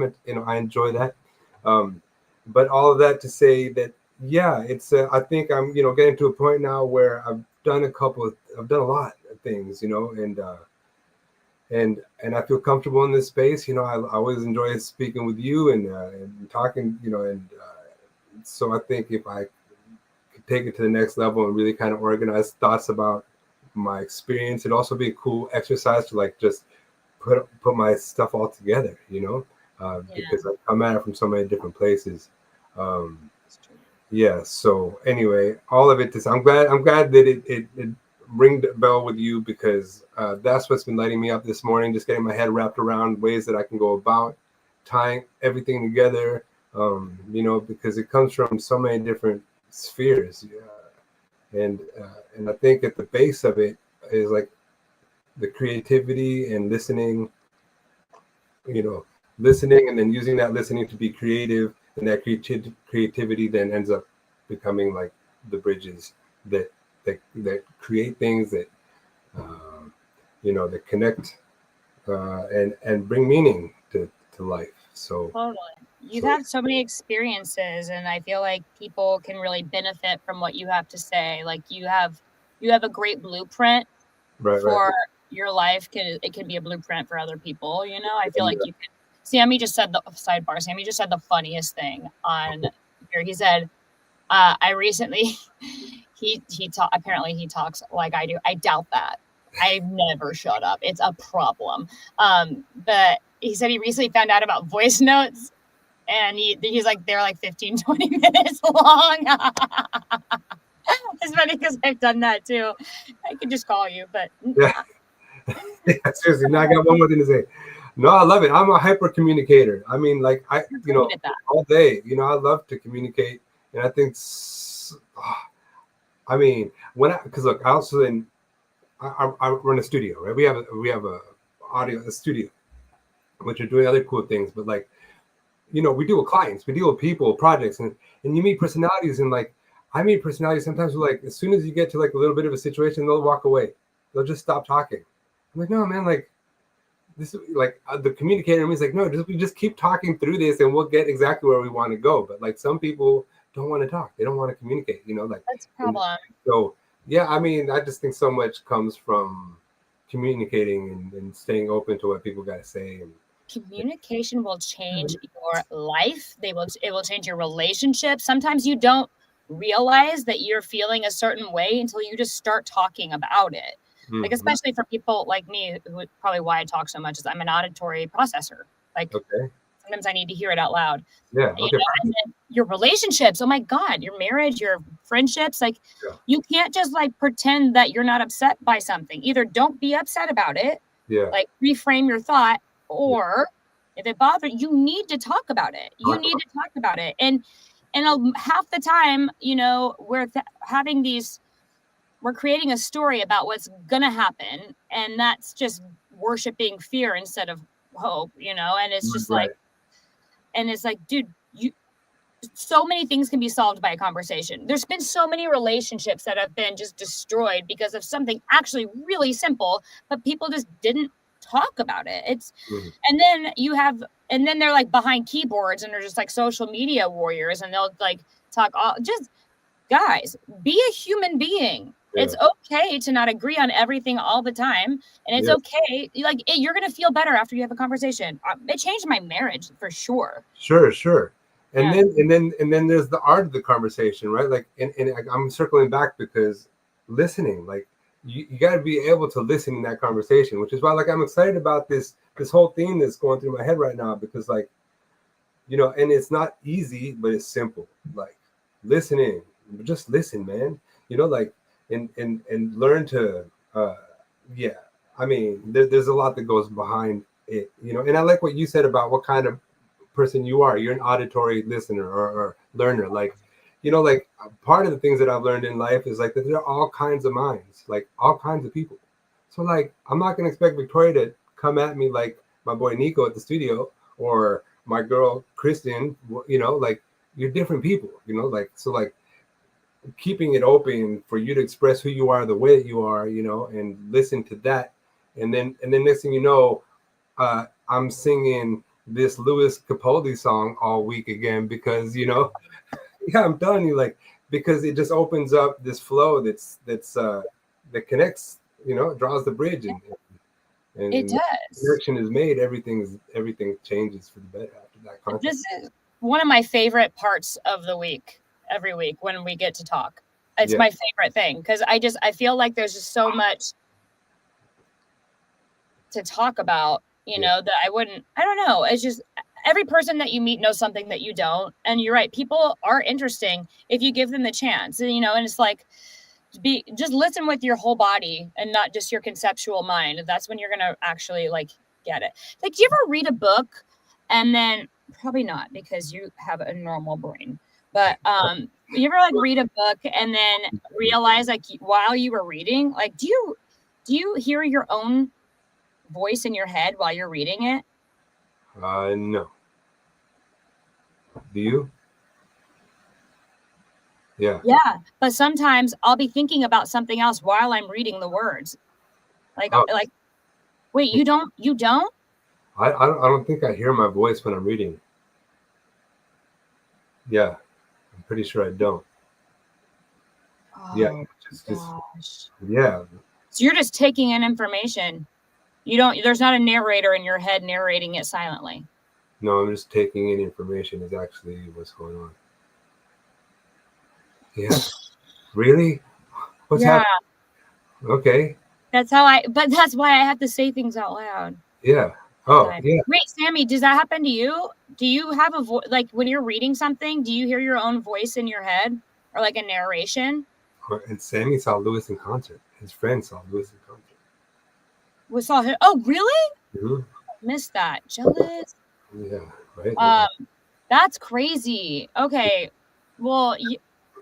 enjoy that. But all of that to say that, yeah, it's I think I'm getting to a point now where I've done a lot of things, and I feel comfortable in this space. I always enjoy speaking with you and talking, so I think if I could take it to the next level and really kind of organize thoughts about my experience, it'd also be a cool exercise to like just put my stuff all together, because I come at it from so many different places. Yeah. So anyway, all of it is, I'm glad that it ring the bell with you, because that's what's been lighting me up this morning, just getting my head wrapped around ways that I can go about tying everything together, because it comes from so many different spheres. And I think at the base of it is like the creativity and listening, listening and then using that listening to be creative, and that creativity then ends up becoming like the bridges that create things that that connect and bring meaning to life. So totally, you've had so many experiences, and I feel like people can really benefit from what you have to say. Like you have a great blueprint for your life. It can be a blueprint for other people. I feel like you can. Sammy just said Sammy just said the funniest thing on here. He said, I recently, apparently he talks like I do. I doubt that. I never shut up. It's a problem. But he said he recently found out about voice notes, and he's like, they're like 15, 20 minutes long. It's funny because I've done that too. I could just call you, but yeah, seriously. Now I got one more thing to say. No, I love it. I'm a hyper communicator. I mean, like all day, I love to communicate. And I think, I mean, because look, I also then, I run a studio, right? We have a studio, which are doing other cool things. But like, we deal with clients, we deal with people, projects, and you meet personalities. And like, I meet personalities sometimes who like, as soon as you get to like a little bit of a situation, they'll walk away. They'll just stop talking. I'm like, no, man, like, this is like the communicator in me is like, no, we just keep talking through this and we'll get exactly where we want to go. But like some people don't want to talk. They don't want to communicate, like that's a problem. So yeah, I mean, I just think so much comes from communicating and staying open to what people got to say. communication will change your life. It will change your relationship. Sometimes you don't realize that you're feeling a certain way until you just start talking about it. Like, especially for people like me, who probably why I talk so much is I'm an auditory processor. Like, sometimes I need to hear it out loud. Yeah. You know, and then your relationships, oh my God, your marriage, your friendships, like you can't just like pretend that you're not upset by something. Either don't be upset about it, like reframe your thought, or if it bothers you, need to talk about it. You need to talk about it. And half the time, you know, we're creating a story about what's gonna happen, and that's just worshiping fear instead of hope, you know. And it's just like, and it's like, dude, so many things can be solved by a conversation. There's been so many relationships that have been just destroyed because of something actually really simple, but people just didn't talk about it. It's and then they're like behind keyboards and they're just like social media warriors, and they'll like talk all just guys, be a human being. It's okay to not agree on everything all the time, and it's okay. Like you're gonna feel better after you have a conversation. It changed my marriage for sure. Sure. And then there's the art of the conversation, right? Like, and I'm circling back because listening, like you got to be able to listen in that conversation, which is why like I'm excited about this whole theme that's going through my head right now, because like, you know, and it's not easy, but it's simple. Like listening, just listen, man. You know, like and learn to I mean, there's a lot that goes behind it, you know. And I like what you said about what kind of person you are. You're an auditory listener or learner. Like, you know, like part of the things that I've learned in life is like that there are all kinds of minds, like all kinds of people. So like, I'm not going to expect Victoria to come at me like my boy Nico at the studio or my girl Kristen, you know, like you're different people, you know, like, so like keeping it open for you to express who you are the way that you are, you know, and listen to that. And then next thing you know, I'm singing this Louis Capaldi song all week again because, you know, I'm telling you, like, because it just opens up this flow that connects, you know, draws the bridge, and it does. Connection is made. Everything changes for the better after that contact. This is one of my favorite parts of the week. Every week when we get to talk, it's my favorite thing because I feel like there's just so much to talk about, you know, that I don't know. It's just every person that you meet knows something that you don't. And you're right. People are interesting if you give them the chance, you know, and it's like, just listen with your whole body and not just your conceptual mind. That's when you're going to actually like get it. Like, do you ever read a book and then probably not because you have a normal brain, but, you ever like read a book and then realize like while you were reading, like, do you hear your own voice in your head while you're reading it? No. Do you? Yeah. But sometimes I'll be thinking about something else while I'm reading the words. Like, wait, you don't? I don't think I hear my voice when I'm reading. Yeah, I'm pretty sure I don't. Oh, gosh. Yeah. So you're just taking in information. There's not a narrator in your head narrating it silently. No, I'm just taking in information is actually what's going on. Yeah. Really? What's happening? Okay. But that's why I have to say things out loud. Yeah. Oh, yeah. Wait, Sammy, does that happen to you? Do you have a voice, like when you're reading something, do you hear your own voice in your head or like a narration? And Sammy saw Louis in concert. His friend saw Louis in concert. We saw him. Oh, really? Mm-hmm. Missed that. Jealous. Yeah, right. That's crazy. Okay. Well,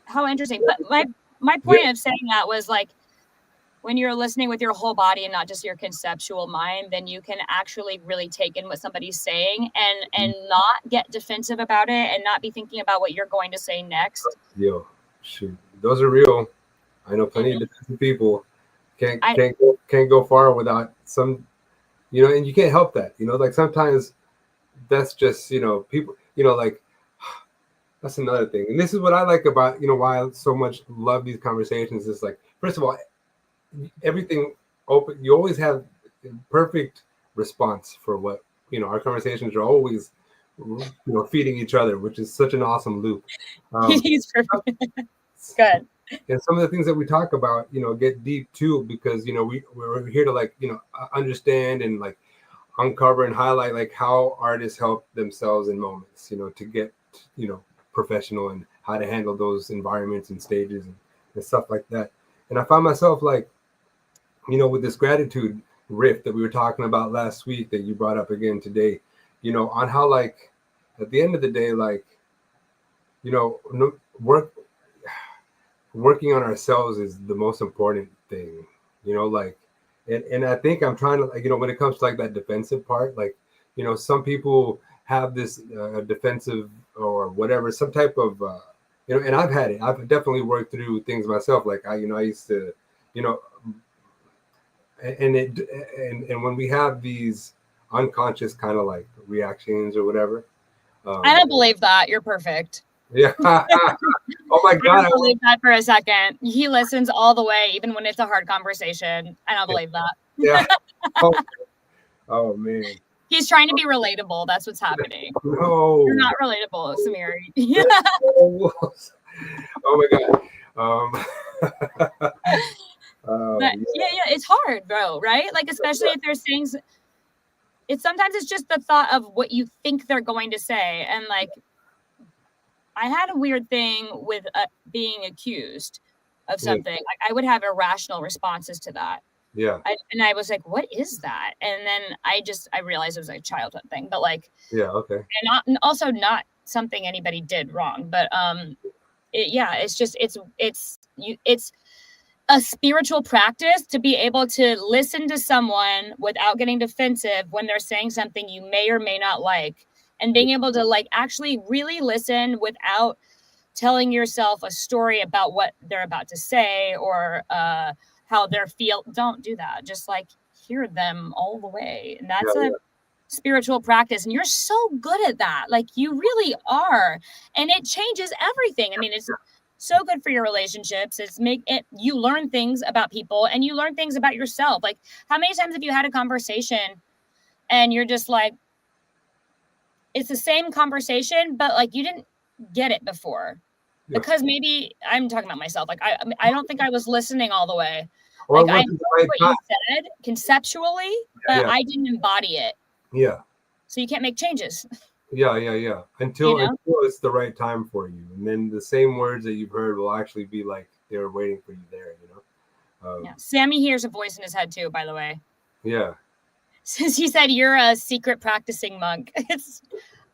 how interesting. But my point of saying that was like, when you're listening with your whole body and not just your conceptual mind, then you can actually really take in what somebody's saying and not get defensive about it and not be thinking about what you're going to say next. Yo, shoot, those are real. I know plenty of defensive people can't go far without some, you know, and you can't help that, you know, like sometimes that's just, you know, people, you know, like that's another thing. And this is what I like about, you know, why I so much love these conversations is like, first of all, everything open, you always have perfect response for what, our conversations are always, feeding each other, which is such an awesome loop. He's perfect. Good. And some of the things that we talk about, get deep too, because, we're here to like, understand and like uncover and highlight like how artists help themselves in moments, to get, professional and how to handle those environments and stages and stuff like that. And I find myself like, with this gratitude riff that we were talking about last week that you brought up again today, on how like at the end of the day, like, working on ourselves is the most important thing, like, and I think I'm trying to like, when it comes to like that defensive part, like, some people have this defensive or whatever, some type of, and I've had it. I've definitely worked through things myself. Like I used to, and when we have these unconscious kind of like reactions or whatever. I don't believe that. You're perfect. Yeah. Oh my God. I don't believe that for a second. He listens all the way, even when it's a hard conversation. I don't believe that. Yeah. Oh man. He's trying to be relatable. That's what's happening. No. You're not relatable, Samir. Oh my God. Yeah, it's hard, bro, right? Like, especially if there's things, sometimes it's just the thought of what you think they're going to say. And like, I had a weird thing with being accused of something. Like I would have irrational responses to that. Yeah. And I was like, what is that? And then I realized it was a childhood thing, but like, yeah. Okay. And also not something anybody did wrong, but it's just, it's a spiritual practice to be able to listen to someone without getting defensive when they're saying something you may or may not like, and being able to like actually really listen without telling yourself a story about what they're about to say or how they're feel. Don't do that. Just like hear them all the way. And that's a spiritual practice. And you're so good at that. Like you really are. And it changes everything. I mean, it's so good for your relationships. You learn things about people and you learn things about yourself. Like how many times have you had a conversation and you're just like, it's the same conversation, but like you didn't get it before because maybe I'm talking about myself. Like I don't think I was listening all the way. Like I know what you said conceptually, but I didn't embody it. Yeah. So you can't make changes. Yeah. Until it's the right time for you, and then the same words that you've heard will actually be like they were waiting for you there. Sammy hears a voice in his head too. By the way. Yeah. Since he said you're a secret practicing monk,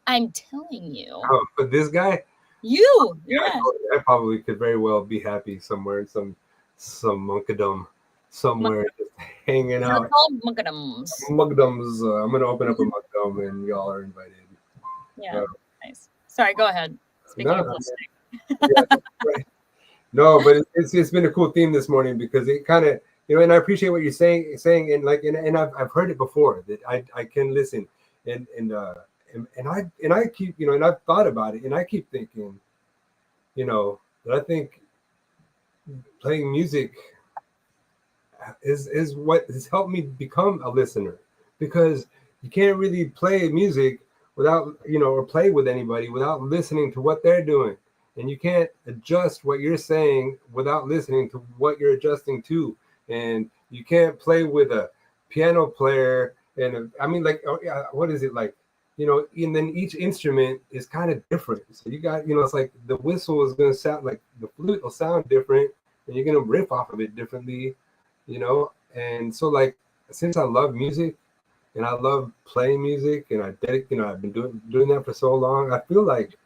I'm telling you. Oh, but this guy? You. Yeah. I probably could very well be happy somewhere in some monkdom somewhere, just hanging out. They're called monkdoms. Monkdoms. I'm gonna open up a monkdom, and y'all are invited. Yeah. Nice. Sorry. Go ahead. Speaking of listening. Right. No, but it's been a cool theme this morning because it kind of. And I appreciate what you're saying, and like, and I've heard it before that I can listen, and I keep, and I've thought about it, and I keep thinking, that I think playing music is what has helped me become a listener, because you can't really play music without, or play with anybody without listening to what they're doing, and you can't adjust what you're saying without listening to what you're adjusting to. And you can't play with a piano player what is it like, and then each instrument is kind of different. So you got, it's like the whistle is going to sound like the flute will sound different and you're going to riff off of it differently, and so like, since I love music and I love playing music and I've been doing that for so long, I feel like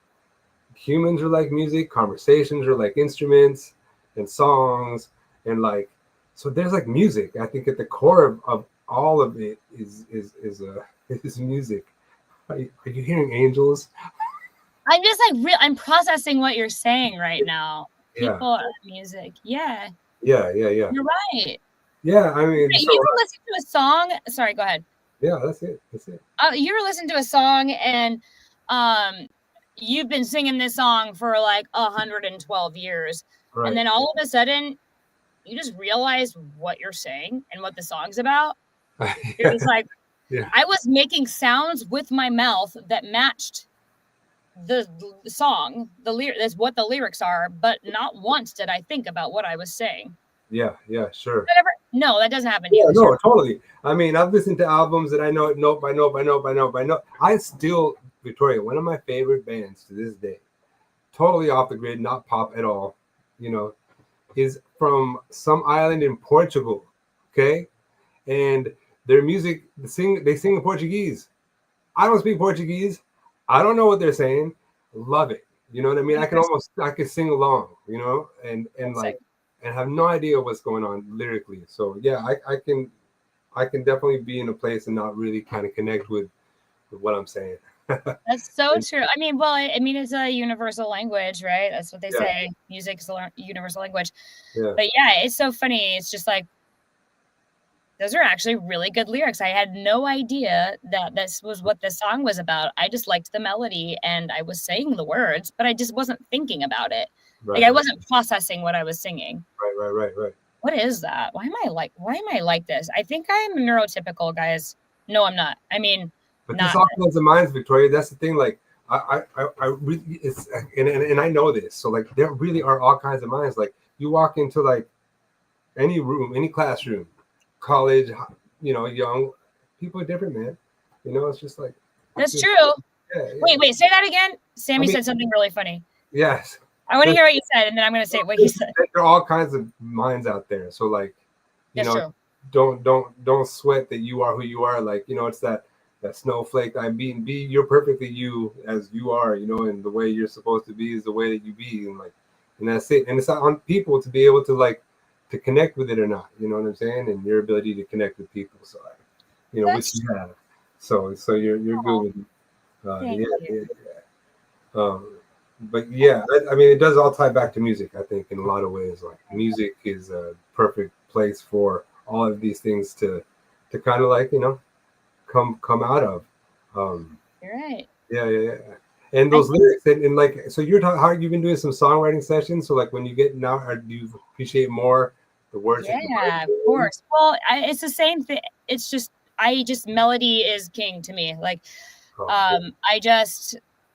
humans are like music, conversations are like instruments and songs, and like, so there's like music. I think at the core of all of it is music. Are you hearing angels? I'm just like I'm processing what you're saying right now. People are music. Yeah. Yeah. You're right. Yeah, I mean, you ever listen to a song? Sorry, go ahead. Yeah, that's it. You ever listen to a song and you've been singing this song for like 112 years, right. And then all of a sudden you just realize what you're saying and what the song's about. You're just like, I was making sounds with my mouth that matched the song, that's what the lyrics are, but not once did I think about what I was saying. Yeah, sure. No, that doesn't happen. Yeah, no, totally. I mean, I've listened to albums that I know it note by note by note by note by note. I still, Victoria, one of my favorite bands to this day, totally off the grid, not pop at all, you know, is from some island in Portugal. Okay, and their music, they sing in Portuguese. I don't speak Portuguese. I don't know what they're saying. Love it. You know what I mean? I can sing along, you know, and like, and have no idea what's going on lyrically. So yeah, I can definitely be in a place and not really kind of connect with what I'm saying. That's so true. I mean, well, I mean, it's a universal language, right? That's what they say. Music is a universal language. Yeah. But yeah, it's so funny. It's just like, those are actually really good lyrics. I had no idea that this was what this song was about. I just liked the melody and I was saying the words, but I just wasn't thinking about it. Right, like I wasn't processing what I was singing. Right. What is that? Why am I like this? I think I'm neurotypical, guys. No, I'm not. I mean, but there's all kinds of minds, Victoria. That's the thing. Like I really, it's and I know this. So like there really are all kinds of minds. Like you walk into like any room, any classroom, college, you know, young people are different, man. You know, it's just like that's true. Yeah. Wait, say that again. Sammy said something really funny. Yes. I want to hear what you said, and then I'm going to say what he said. There are all kinds of minds out there. So like, you know, don't sweat that you are who you are. Like, you know, it's that snowflake. Be you're perfectly you as you are, you know, and the way you're supposed to be is the way that you be, and like, and that's it. And it's on people to be able to like to connect with it or not. You know what I'm saying? And your ability to connect with people. So, you know, which you have. So you're good with it. Yeah. But yeah, I mean, it does all tie back to music. I think in a lot of ways, like music is a perfect place for all of these things to kind of like, you know, come out of. You're right. Yeah. And those lyrics and like, so you're talking how you've been doing some songwriting sessions. So like when you get now, do you appreciate more the words? Yeah, of course. Well, it's the same thing. It's just melody is king to me. Like,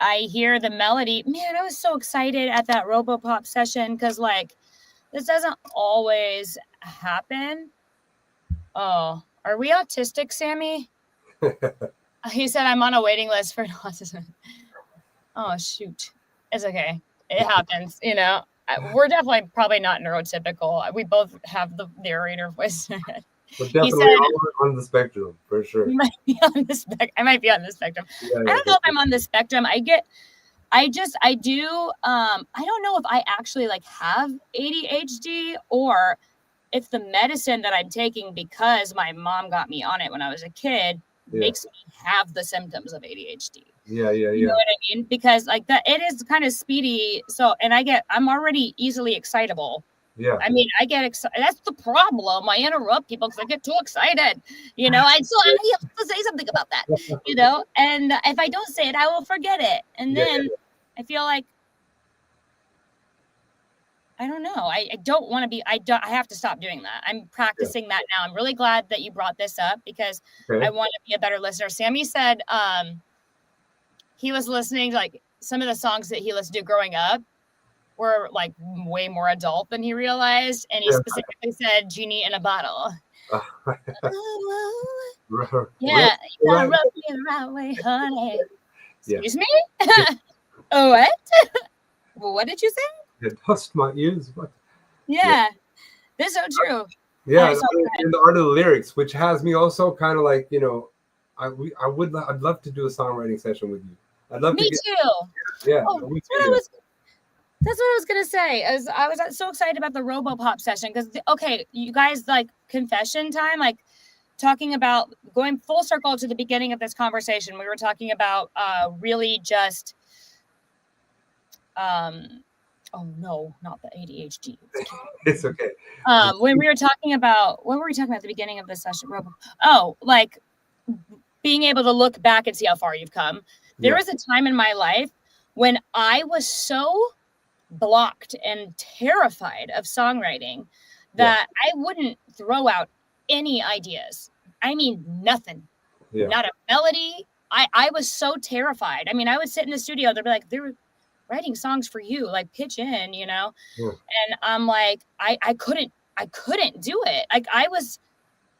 I hear the melody. Man, I was so excited at that RoboPop session because, like, this doesn't always happen. Oh, are we autistic, Sammy? He said I'm on a waiting list for autism. Oh, shoot. It's okay. It happens, you know. We're definitely probably not neurotypical. We both have the narrator voice. But definitely on the spectrum, for sure. I might be on the spectrum. I don't know if I'm on the spectrum. I don't know if I actually like have ADHD or if the medicine that I'm taking because my mom got me on it when I was a kid makes me have the symptoms of ADHD. Yeah. You know what I mean? Because like that, it is kind of speedy. So, and I'm already easily excitable. Yeah. I mean, I get excited. That's the problem. I interrupt people because I get too excited. You know, I have to say something about that, you know, and if I don't say it, I will forget it. And then I feel like, I don't know. I don't want to be, I have to stop doing that. I'm practicing that now. I'm really glad that you brought this up because I want to be a better listener. Sammy said he was listening to like some of the songs that he listened to growing up were like way more adult than he realized. And he specifically said Genie in a Bottle. Yeah. You gotta rub me the right way, honey. Excuse me? What? What did you say? It dust my ears. What? Yeah. That's so true. Yeah, in the art of the lyrics, which has me also kind of like, you know, I'd love to do a songwriting session with you. I'd love me too. Yeah. That's what I was gonna say. I was so excited about the RoboPop session because you guys, like confession time, like talking about going full circle to the beginning of this conversation. We were talking about really just oh no, not the ADHD. It's okay. When we were talking about what were we talking about at the beginning of the session? Like being able to look back and see how far you've come. There was a time in my life when I was so blocked and terrified of songwriting that I wouldn't throw out any ideas. I mean, nothing. not a melody. I was so terrified. I mean, I would sit in the studio, they'd be like, they're writing songs for you, like pitch in, you know? Yeah. And I'm like, I couldn't do it. Like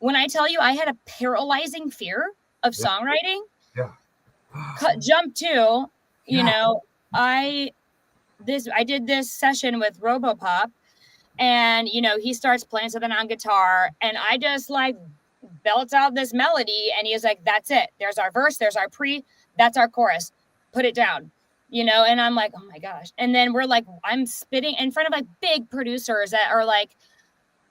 when I tell you I had a paralyzing fear of songwriting, Yeah. jump to, you know, I did this session with Robopop, and, you know, he starts playing something on guitar, and I just like belts out this melody, and he's like, that's it. There's our verse, there's our pre, that's our chorus. Put it down, you know? And I'm like, oh my gosh. And then we're like, I'm spitting in front of like big producers that are like,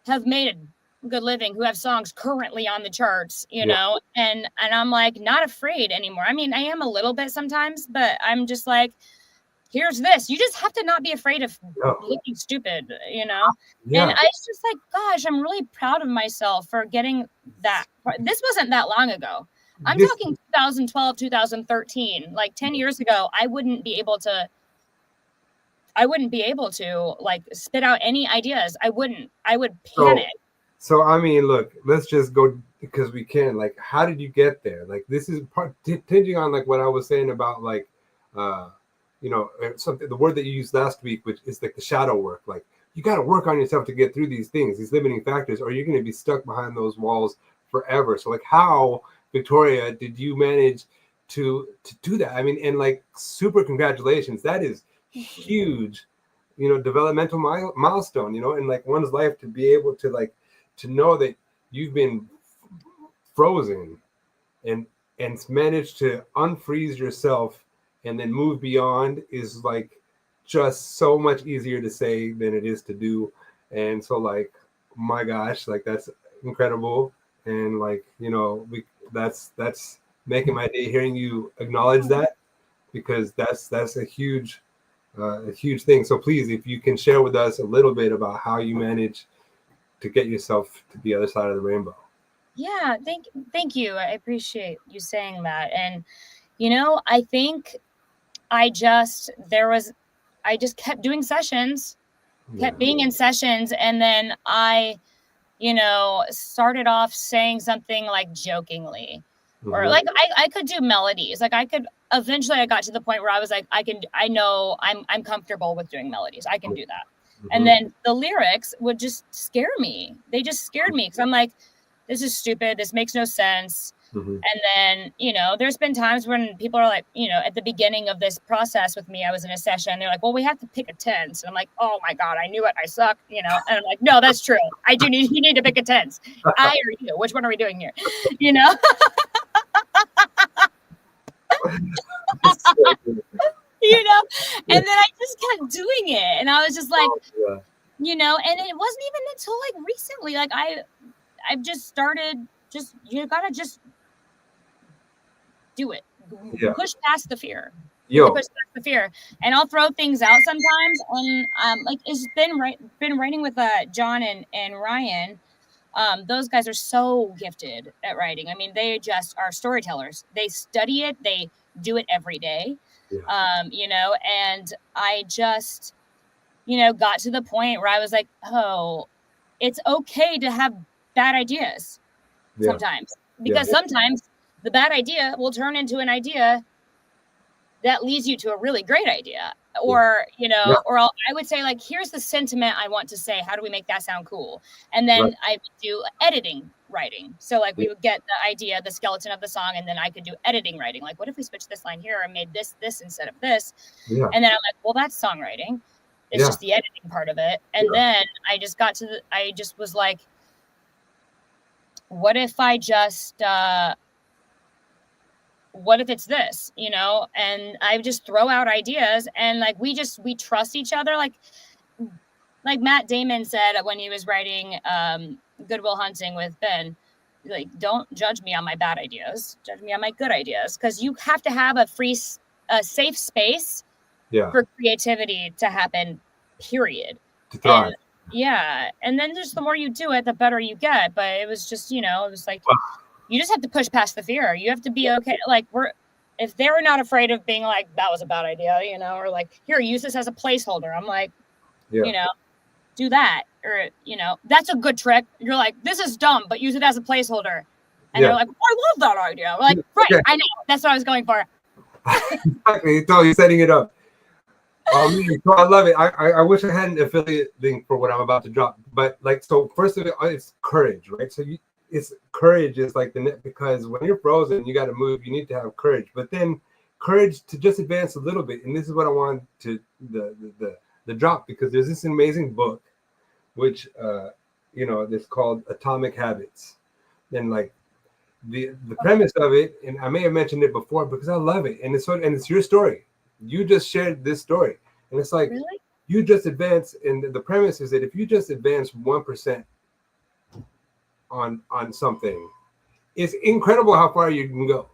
have made a good living, who have songs currently on the charts, you know? And I'm like, not afraid anymore. I mean, I am a little bit sometimes, but I'm just like, here's this. You just have to not be afraid of looking stupid, you know? Yeah. And I was just like, gosh, I'm really proud of myself for getting that. This wasn't that long ago. I'm talking 2012, 2013, like 10 years ago. I wouldn't be able to like spit out any ideas. I would panic. So I mean, look, let's just go, because we can. Like, how did you get there? Like, this is tinging on like what I was saying about like, you know, something, the word that you used last week, which is like the shadow work. Like, you got to work on yourself to get through these things, these limiting factors, or you're going to be stuck behind those walls forever. So like, how, Victoria, did you manage to do that? I mean, and like, super congratulations. That is huge, you know, developmental milestone, you know, in like one's life, to be able to like, to know that you've been frozen and managed to unfreeze yourself and then move beyond is like just so much easier to say than it is to do. And so like, my gosh, like that's incredible. And like, you know, that's making my day hearing you acknowledge that, because that's a huge thing. So please, if you can share with us a little bit about how you manage to get yourself to the other side of the rainbow. Yeah, thank you. I appreciate you saying that. And, you know, I think I just kept doing sessions, kept being in sessions. And then I, you know, started off saying something like jokingly, or like I could do melodies. Like eventually I got to the point where I was like, I know I'm comfortable with doing melodies. I can do that. And then the lyrics would just scare me. They just scared me, because I'm like, this is stupid. This makes no sense. And then, you know, there's been times when people are like, you know, at the beginning of this process with me, I was in a session. They're like, well, we have to pick a tense. And I'm like, oh my God, I knew it. I suck, you know? And I'm like, no, that's true. You need to pick a tense. I or you, which one are we doing here? You know? You know? And then I just kept doing it. And I was just like, you know, and it wasn't even until like recently, like I've just started, you gotta just do it. Push past the fear. Push past the fear. And I'll throw things out sometimes. And like it's been writing with John and Ryan. Those guys are so gifted at writing. I mean, they just are storytellers. They study it. They do it every day. You know, and I just, you know, got to the point where I was like, oh, it's okay to have bad ideas sometimes, because sometimes the bad idea will turn into an idea that leads you to a really great idea. Or, you know, or I would say like, here's the sentiment I want to say. How do we make that sound cool? And then I do editing writing. So like we would get the idea, the skeleton of the song, and then I could do editing writing. Like, what if we switched this line here and made this instead of this? And then I'm like, well, that's songwriting. It's just the editing part of it. And then I just was like, what if I just, what if it's this, you know? And I just throw out ideas, and like, we trust each other. Like Matt Damon said when he was writing Good Will Hunting with Ben, like, don't judge me on my bad ideas, judge me on my good ideas. Cause you have to have a safe space for creativity to happen, period. To thrive. And then just the more you do it, the better you get. But it was just, you know, it was like, you just have to push past the fear. You have to be okay. Like if they're not afraid of being like, that was a bad idea, you know, or like, here, use this as a placeholder. I'm like, you know, do that. Or, you know, that's a good trick. You're like, this is dumb, but use it as a placeholder. And they're like, I love that idea. We're like, right, okay. I know. That's what I was going for. Exactly. You're totally setting it up. Man, so I love it. I wish I had an affiliate link for what I'm about to drop. But like, so first of all, it's courage, right? So it's courage is like the net, because when you're frozen, you got to move. You need to have courage. But then courage to just advance a little bit. And this is what I want to the drop, because there's this amazing book, which it's called Atomic Habits. And like the premise of it, and I may have mentioned it before because I love it, and it's your story. You just shared this story, and it's like, really? You just advance, and the premise is that if you just advance 1% on something, it's incredible how far you can go.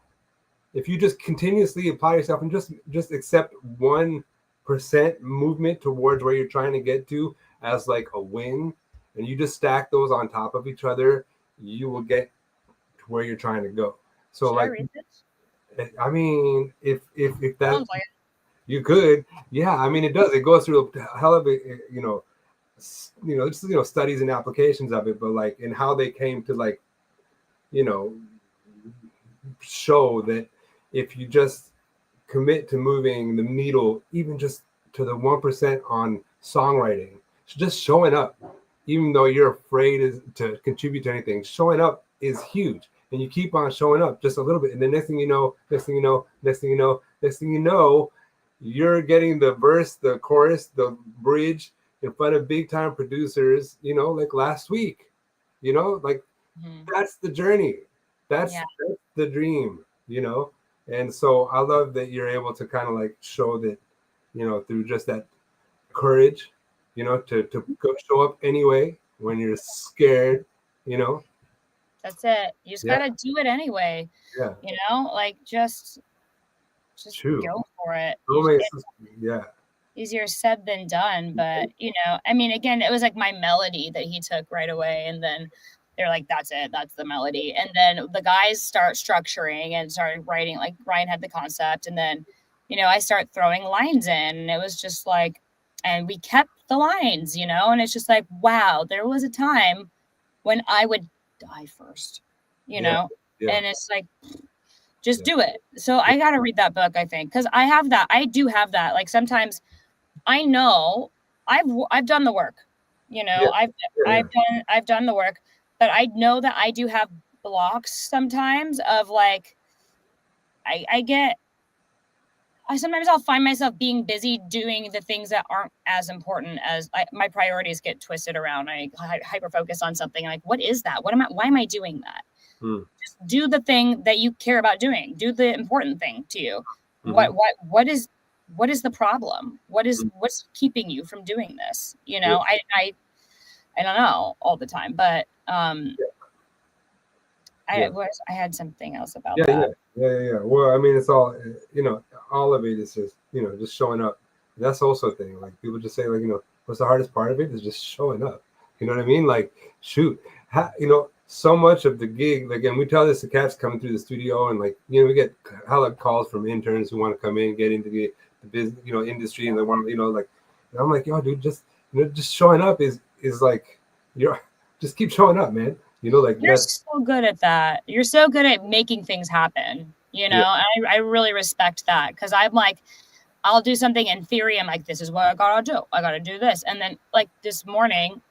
If you just continuously apply yourself and just accept 1% movement towards where you're trying to get to as like a win, and you just stack those on top of each other, you will get to where you're trying to go. So should like, I mean, if that like you could, yeah. I mean, it does. It goes through a hell of a, just studies and applications of it, but like in how they came to like, show that if you just commit to moving the needle, even just to the 1% on songwriting, just showing up, even though you're afraid to contribute to anything, showing up is huge. And you keep on showing up just a little bit, and the next thing you know, you're getting the verse, the chorus, the bridge in front of big time producers, like last week, like that's the journey. That's the dream, And so I love that you're able to kind of like show that, through just that courage, to go show up anyway when you're scared, That's it. You just gotta do it anyway. Yeah. Like just True. Go for it. Easier said than done, but I mean, again, it was like my melody that he took right away, and then they're like, that's it, that's the melody. And then the guys start structuring and started writing, like Ryan had the concept, and then I start throwing lines in, and it was just like, and we kept the lines, and it's just like, wow, there was a time when I would die first, and it's like, just do it. So I got to read that book, I think, because I do have that. Like sometimes I know I've done the work, I've done the work, but I know that I do have blocks sometimes of like, sometimes I'll find myself being busy doing the things that aren't as important as my priorities get twisted around. I hyper focus on something like, what is that? Why am I doing that? Just do the thing that you care about doing. Do the important thing to you. What is the problem? What's keeping you from doing this? I don't know all the time, but I had something else about that. Yeah. Well, I mean, it's all, all of it is just, just showing up. That's also a thing. Like people just say, like, what's the hardest part of it is just showing up. You know what I mean? Like, shoot, so much of the gig, like, and we tell this to cats coming through the studio, and like, we get hella calls from interns who want to come in, get into the business, industry, and they want, like, and I'm like, yo, dude, just, just showing up is like, just keep showing up, man. Like you're so good at that. You're so good at making things happen. I really respect that, because I'm like, I'll do something in theory. I'm like, this is what I gotta do. I gotta do this. And then like this morning,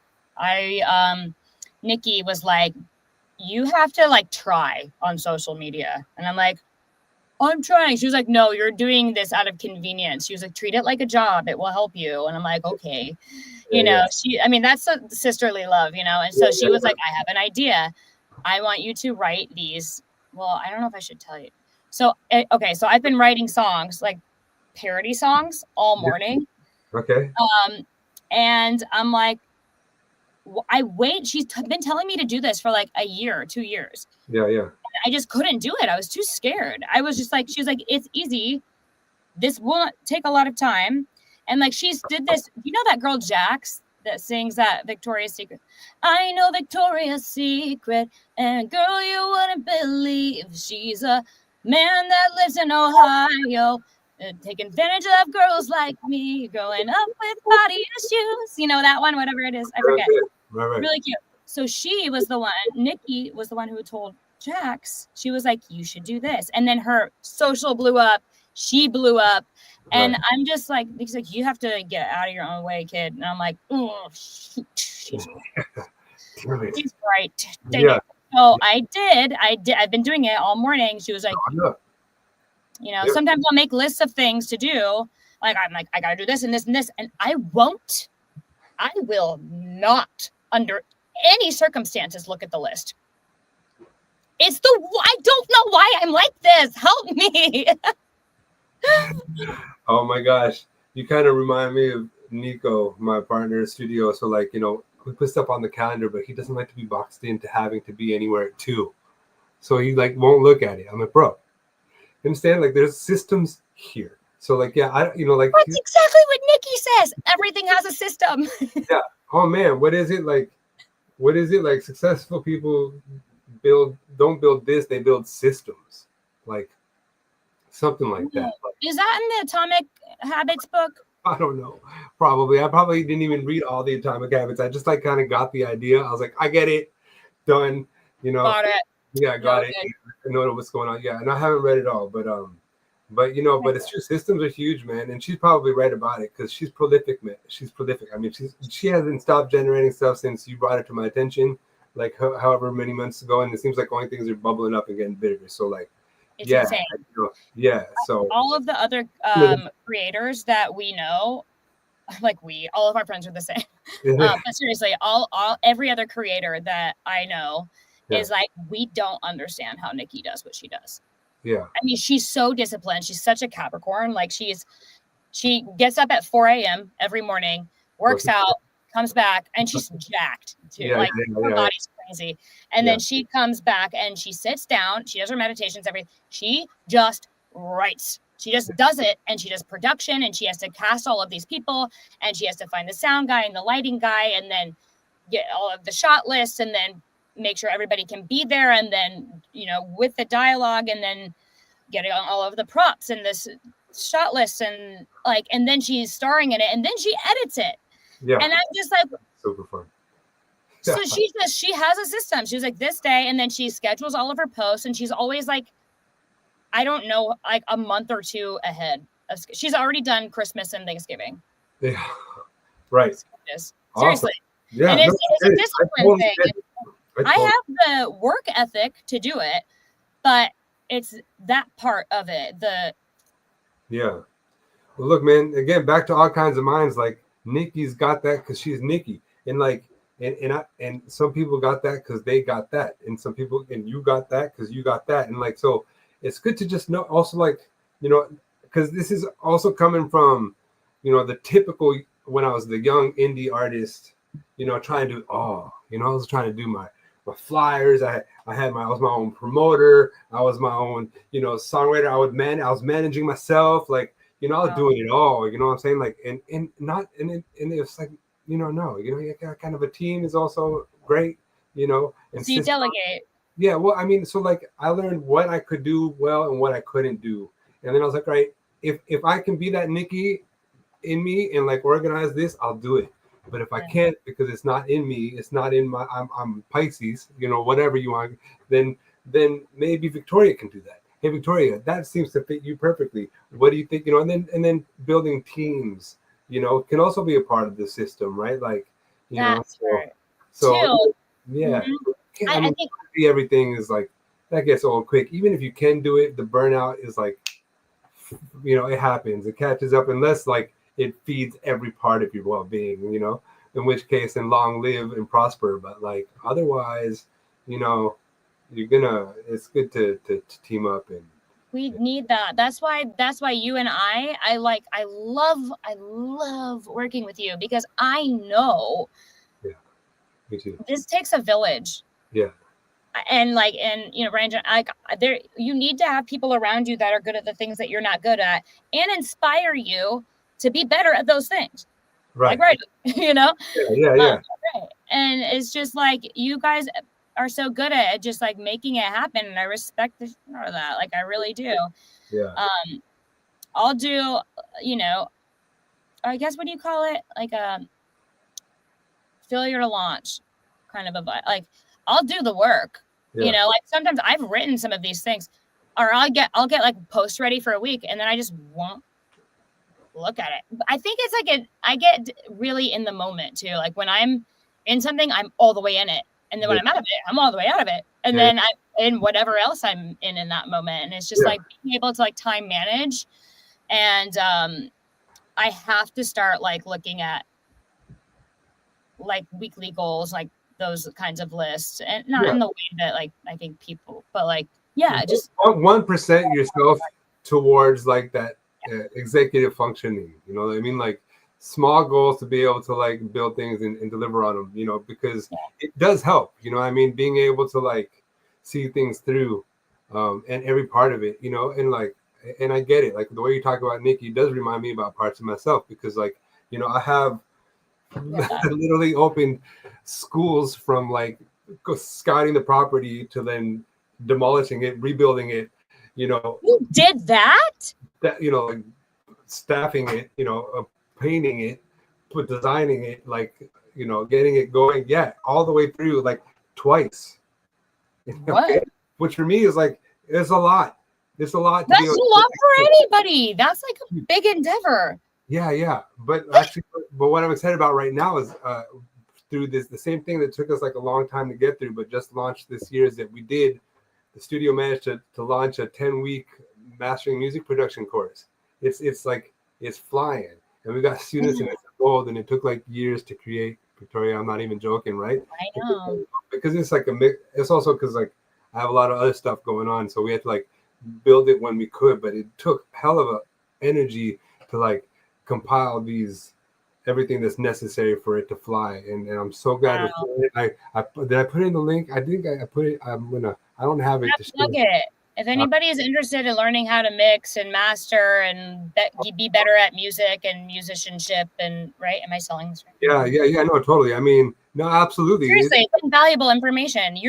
Nikki was like, you have to like try on social media. And I'm like, I'm trying. She was like, no, you're doing this out of convenience. She was like, treat it like a job. It will help you. And I'm like, okay. That's a sisterly love, And so she was like, I have an idea. I want you to write these. Well, I don't know if I should tell you. So, okay. So I've been writing songs, like parody songs all morning. Okay. And I'm like, she's been telling me to do this for like a year or 2 years. Yeah. And I just couldn't do it. I was too scared. I was just like, she was like, it's easy. This won't take a lot of time. And like, she's did this, that girl Jax that sings that Victoria's Secret? I know Victoria's Secret, and girl, you wouldn't believe she's a man that lives in Ohio, taking advantage of girls like me, growing up with body issues. That one, whatever it is, I forget. Right. Really cute. So she was the one, Nikki was the one who told Jax, she was like, you should do this. And then her social blew up. She blew up. And I'm just like, he's like, you have to get out of your own way, kid. And I'm like, oh, shoot. She's right. Dang it. So I did. I've been doing it all morning. She was like, you know, sometimes I'll make lists of things to do. Like, I'm like, I got to do this and this and this. And I will not under any circumstances look at the list. I don't know why I'm like this. Help me. Oh my gosh. You kind of remind me of Nico, my partner in studio. So like, you know, we put stuff on the calendar, but he doesn't like to be boxed into having to be anywhere at 2. So he like won't look at it. I'm like, bro, understand? Like there's systems here. So like, yeah, that's exactly what Nikki says. Everything has a system. Yeah. Oh man, what is it like? What is it like? Successful people don't build this, they build systems. Like something like that. Is that in the Atomic Habits book? I don't know. Probably. I probably didn't even read all the Atomic Habits. I just like kind of got the idea. I was like, I get it. Done. You know. Got it. Yeah, got it. I know what's going on. Yeah, and I haven't read it all, but you know, but it's true. Systems are huge, man, and she's probably right about it because she's prolific, man. She's prolific. I mean, she hasn't stopped generating stuff since you brought it to my attention, like however many months ago, and it seems like only things are bubbling up and getting bigger. So like, it's insane. Yeah. So all of the other creators that we know, like all of our friends are the same. But seriously, every other creator that I know is like, we don't understand how Nikki does what she does. Yeah. I mean, she's so disciplined. She's such a Capricorn. Like she gets up at 4 a.m. every morning, works out, comes back, and she's jacked too. Her body's crazy. And then she comes back and she sits down. She does her meditations, she just writes. She just does it, and she does production, and she has to cast all of these people, and she has to find the sound guy and the lighting guy, and then get all of the shot lists, and then make sure everybody can be there, and then, you know, with the dialogue, and then getting all of the props and this shot lists, and like, and then she's starring in it, and then she edits it. Yeah. And I'm just like, super fun. So she has a system. She was like, this day, and then she schedules all of her posts, and she's always like, I don't know, like a month or 2 ahead. She's already done Christmas and Thanksgiving. Yeah. Right. Seriously. Awesome. Yeah. And it's a discipline thing. I have the work ethic to do it, but it's that part of it. Yeah. Well, look, man, again, back to all kinds of minds. Like Nikki's got that because she's Nikki. And like, and some people got that because they got that. And some people, and you got that because you got that. And like, so it's good to just know also, like, you know, because this is also coming from, you know, the typical, when I was the young indie artist, you know, trying to, I was trying to do my flyers. I was my own promoter. I was my own, you know, songwriter. I was managing myself. Like, you know, I was doing it all, you know what I'm saying? Like, and it's like, you know, no, you know, you got kind of a team is also great, you know. And so you delegate. Yeah. Well, I mean, so like I learned what I could do well and what I couldn't do. And then I was like, all right, if I can be that Nikki in me and like organize this, I'll do it. But if I can't, because it's not in me, it's not in my, I'm Pisces, you know, whatever you want, then maybe Victoria can do that. Hey, Victoria, that seems to fit you perfectly. What do you think? You know, and then building teams, you know, can also be a part of the system, right? Like, you know, so yeah. Mm-hmm. I think everything is like, that gets old quick. Even if you can do it, the burnout is like, you know, it happens. It catches up unless like, it feeds every part of your well-being, you know, in which case, and long live and prosper. But like, otherwise, you know, it's good to team up. And we need that. That's why you and I love working with you, because I know me too. This takes a village. Yeah. And like, and you know, Brandon, you need to have people around you that are good at the things that you're not good at, and inspire you to be better at those things. Right. Like, right. You know? Yeah. Right. And it's just like, you guys are so good at it, just like making it happen. And I respect the shit out of that. Like, I really do. Yeah. I'll do, you know, I guess, what do you call it? Like a failure to launch kind of a, like, I'll do the work. Yeah. You know, like sometimes I've written some of these things, or I'll get like post ready for a week, and then I just won't look at it. I think it's like I get really in the moment too. Like when I'm in something, I'm all the way in it, and then when I'm out of it, I'm all the way out of it, and then I'm in whatever else I'm in that moment. And it's just like being able to like time manage, and I have to start like looking at like weekly goals, like those kinds of lists, and not in the way that like I think people, but like just 1% yourself towards like that executive functioning. You know what I mean? Like small goals to be able to like build things and deliver on them. You know, because it does help. You know what I mean? Being able to like see things through, and every part of it. You know, and like, and I get it. Like the way you talk about Nikki does remind me about parts of myself, because like, you know, I have literally opened schools from like scouting the property to then demolishing it, rebuilding it, you know. You did that? That, you know, like staffing it, you know, painting it, designing it, like, you know, getting it going. Yeah, all the way through, like twice. What? Okay? Which for me is like, it's a lot. It's a lot. That's a lot for anybody. That's like a big endeavor. Yeah. But actually, but what I'm excited about right now is through this, the same thing that took us like a long time to get through, but just launched this year, is that the studio managed to launch a 10-week mastering music production course. It's like, it's flying. And we got students in it enrolled, and it took like years to create. Victoria, I'm not even joking, right? I know. Because it's like a mix. It's also because like I have a lot of other stuff going on, so we had to like build it when we could, but it took hell of a energy to like compile everything that's necessary for it to fly. And I'm so glad. Wow. Did I put in the link? I think I put it. I don't have it. Plug it. If anybody is interested in learning how to mix and master and be better at music and musicianship, and right, am I selling this right? Yeah. No, totally. I mean, no, absolutely. Seriously, it's invaluable information. He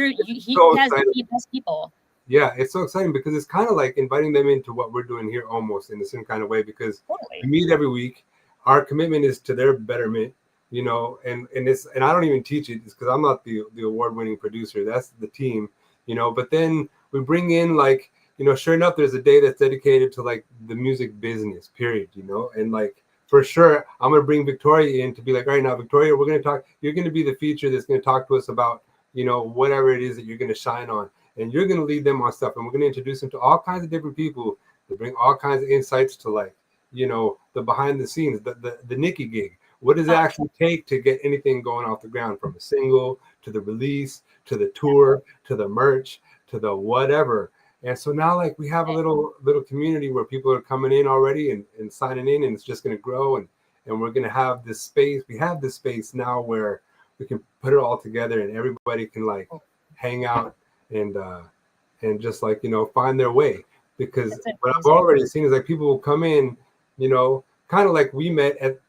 has the best people. Yeah, it's so exciting because it's kind of like inviting them into what we're doing here, almost in the same kind of way, because we meet every week. Our commitment is to their betterment, you know, and I don't even teach it because I'm not the award-winning producer. That's the team, you know. But then we bring in, like, you know, sure enough, there's a day that's dedicated to like the music business, period, you know. And like, for sure, I'm gonna bring Victoria in to be like, all right, now Victoria, we're gonna talk. You're gonna be the feature that's gonna talk to us about, you know, whatever it is that you're gonna shine on. And you're going to lead them on stuff, and we're going to introduce them to all kinds of different people to bring all kinds of insights to, like, you know, the behind the scenes, the Nikki gig. What does it actually take to get anything going off the ground, from a single to the release to the tour to the merch to the whatever? And so now, like, we have a little community where people are coming in already and signing in, and it's just going to grow, and we're going to have this space. We have this space now where we can put it all together, and everybody can like hang out and just, like, you know, find their way. Because what I've already seen is like people will come in, you know, kind of like we met at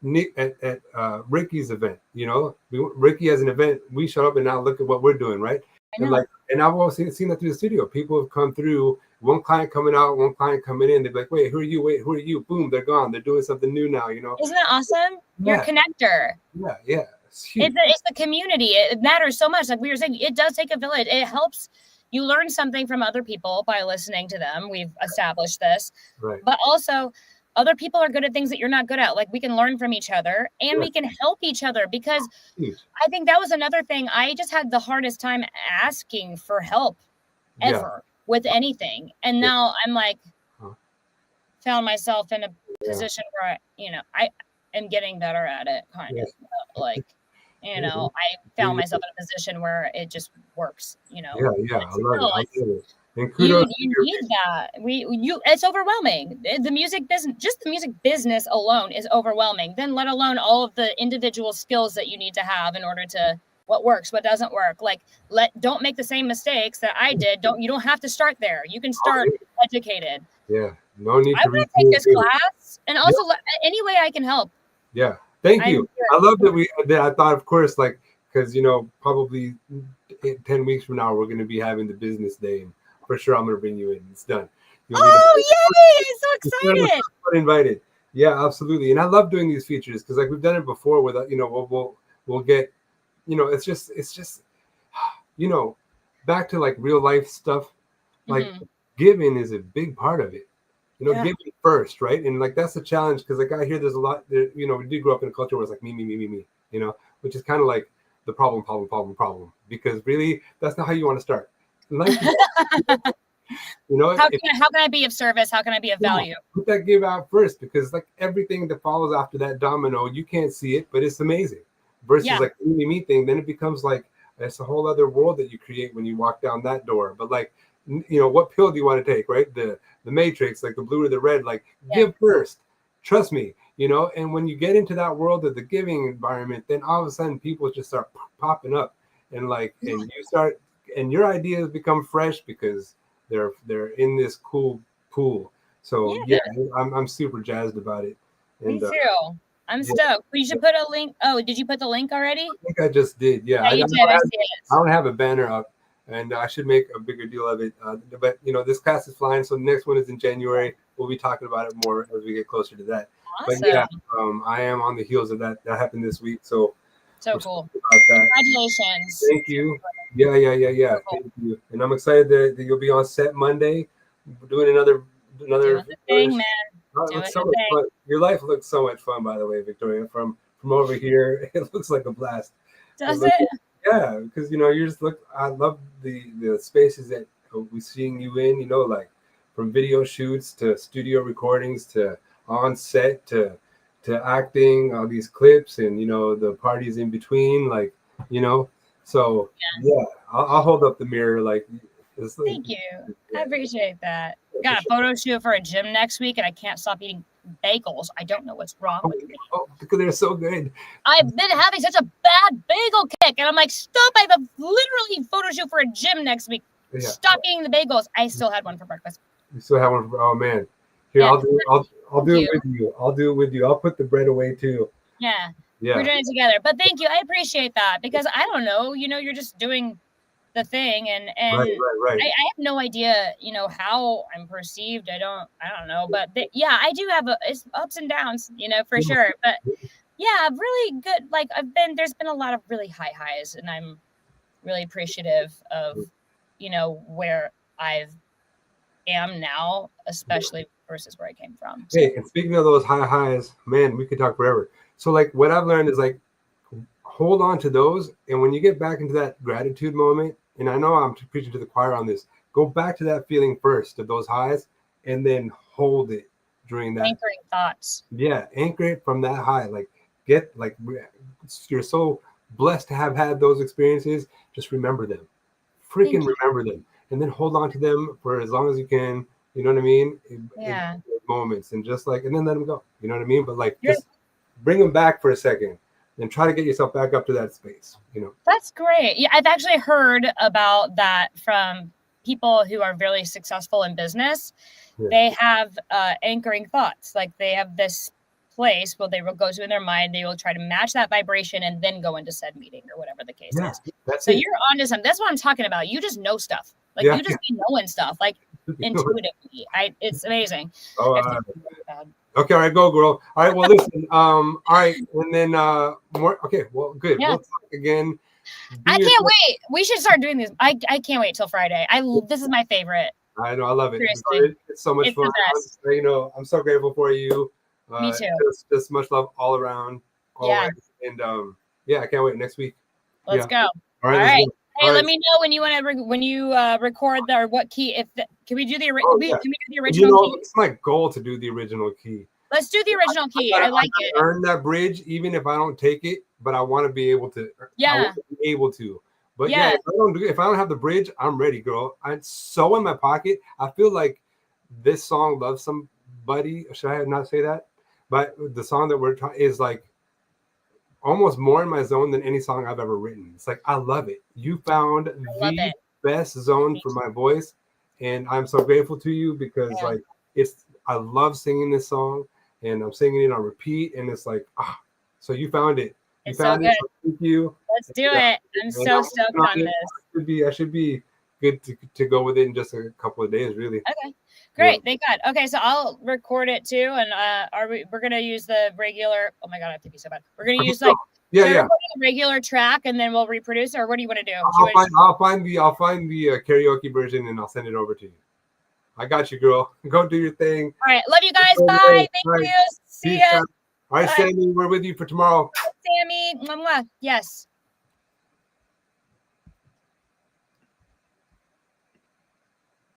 Ricky's event. You know, Ricky has an event, we show up, and now look at what we're doing, right? And like, and I've also seen that through the studio. People have come through, one client coming out, one client coming in. They're like, wait, who are you? Wait, who are you? Boom, they're gone. They're doing something new now, you know. Isn't that awesome? You're a connector. Yeah. It's the community. It matters so much. Like we were saying, it does take a village. It helps you learn something from other people by listening to them. We've established this. Right. But also, other people are good at things that you're not good at. Like, we can learn from each other, and we can help each other, because I think that was another thing. I just had the hardest time asking for help ever with anything. And now I'm like, found myself in a position where, you know, I am getting better at it, kind of. Like, you know, I found myself in a position where it just works, you know. Yeah, I love it. And you need that. It's overwhelming. The music business alone is overwhelming. Then let alone all of the individual skills that you need to have in order to what works, what doesn't work. Like, don't make the same mistakes that I did. You don't have to start there. You can start educated. Yeah, no need to. I want to take this class, and also any way I can help. Yeah. Thank you. I love that I thought, of course, like, because, you know, probably 10 weeks from now, we're going to be having the business day, and for sure, I'm going to bring you in. It's done. Yay! I'm so excited. Invited. Yeah, absolutely. And I love doing these features because, like, we've done it before with, you know, we'll get, you know, it's just, you know, back to like real life stuff, like Mm-hmm. giving is a big part of it. Yeah. Giving first, right? And like that's the challenge because like I hear there's a lot. We did grow up in a culture where it's like me, which is kind of like the problem. Because really, that's not how you want to start. Life, How can I be of service? How can I be of value? Put that give out first because like everything that follows after that domino, you can't see it, but it's amazing. Versus like the me thing, then it becomes like it's a whole other world that you create when you walk down that door. But like, what pill do you want to take, right? The matrix, like the blue or the red, like give first. Trust me, and when you get into that world of the giving environment, then all of a sudden people just start popping up and like, and you start, and your ideas become fresh because they're in this cool pool. So I'm super jazzed about it. And, me too. I'm stoked. You should put a link. Oh, did you put the link already? I think I just did. Yeah, you did. I see it. I don't have a banner up, and I should make a bigger deal of it. But this class is flying, so the next one is in January. We'll be talking about it more as we get closer to that. Awesome. But yeah, I am on the heels of that. That happened this week, so cool. About that. Congratulations. Thank you. Yeah. Cool. Thank you. And I'm excited that you'll be on set Monday. We're doing another thing, man. So much fun. Your life looks so much fun, by the way, Victoria. From over here, it looks like a blast. Does it? Yeah, because you just look. I love the spaces that we're seeing you in. Like from video shoots to studio recordings to on set to acting, all these clips, and the parties in between. Like so I'll hold up the mirror like. Thank you. I appreciate that. Got a photo shoot for a gym next week, and I can't stop eating bagels. I don't know what's wrong with me. Oh, because they're so good. I've been having such a bad bagel kick, and I'm like, stop! I have a literally photo shoot for a gym next week. Yeah. Stop eating the bagels. I still had one for breakfast. You still have one? Oh man, here I'll do it with you. I'll do it with you. I'll put the bread away too. Yeah. We're doing it together. But thank you. I appreciate that because I don't know. You're just doing the thing, and right. I have no idea, how I'm perceived. I don't know, but I do have it's ups and downs, for sure. But really good. Like there's been a lot of really high highs, and I'm really appreciative of, where I am now, especially versus where I came from. So. Hey, and speaking of those high highs, man, we could talk forever. So like what I've learned is like, hold on to those. And when you get back into that gratitude moment, and I know I'm preaching to the choir on this, go back to that feeling first of those highs and then hold it during that. Anchoring thoughts. Yeah, anchor it from that high. Like you're so blessed to have had those experiences. Just remember them. Freaking remember them. And then hold on to them for as long as you can. You know what I mean? Yeah. In moments and just like, and then let them go. You know what I mean? But like, just bring them back for a second. And try to get yourself back up to that space, That's great. Yeah, I've actually heard about that from people who are really successful in business. Yeah. They have anchoring thoughts. Like they have this place where they will go to in their mind. They will try to match that vibration and then go into said meeting or whatever the case is. So you're onto something. That's what I'm talking about. You just know stuff. Like you just be knowing stuff. Like intuitively. It's amazing. Oh, okay, all right, go girl. All right, well listen, all right, and then more. Okay, well, good. Yeah. We'll talk again. I can't wait. We should start doing this. I can't wait till Friday. This is my favorite. I know, I love it. It's so much fun. I'm so grateful for you. Me too. Just much love all around. Always. And I can't wait next week. Let's go. All right. Hey, let me know when you want to record or what key. Can we do the original? Can we do the original key? It's my goal to do the original key. Let's do the original key. I like it. Earn that bridge, even if I don't take it, but I want to be able to. Yeah. I want to be able to. But if I don't have the bridge, I'm ready, girl. It's so in my pocket. I feel like this song "Love Somebody." Should I not say that? But the song that we're trying is like almost more in my zone than any song I've ever written. It's like, I love it. You found the best zone for my voice. And I'm so grateful to you because I love singing this song and I'm singing it on repeat. And it's like, so you found it. You found it. So thank you. Let's do it. I'm so stoked on this. I should be good to go with it in just a couple of days, really. Okay. Great. Thank God. Okay, so I'll record it too, and we're gonna use the regular. Oh my God, I have to be so bad. We're gonna use Yeah, Should yeah. we go to the regular track and then we'll reproduce, or what do you want to do? I'll find the karaoke version and I'll send it over to you. I got you, girl. Go do your thing. All right, love you guys. Bye. Thank you. See ya. All right, Sammy, we're with you for tomorrow. Sammy. Mwah, mwah. Yes.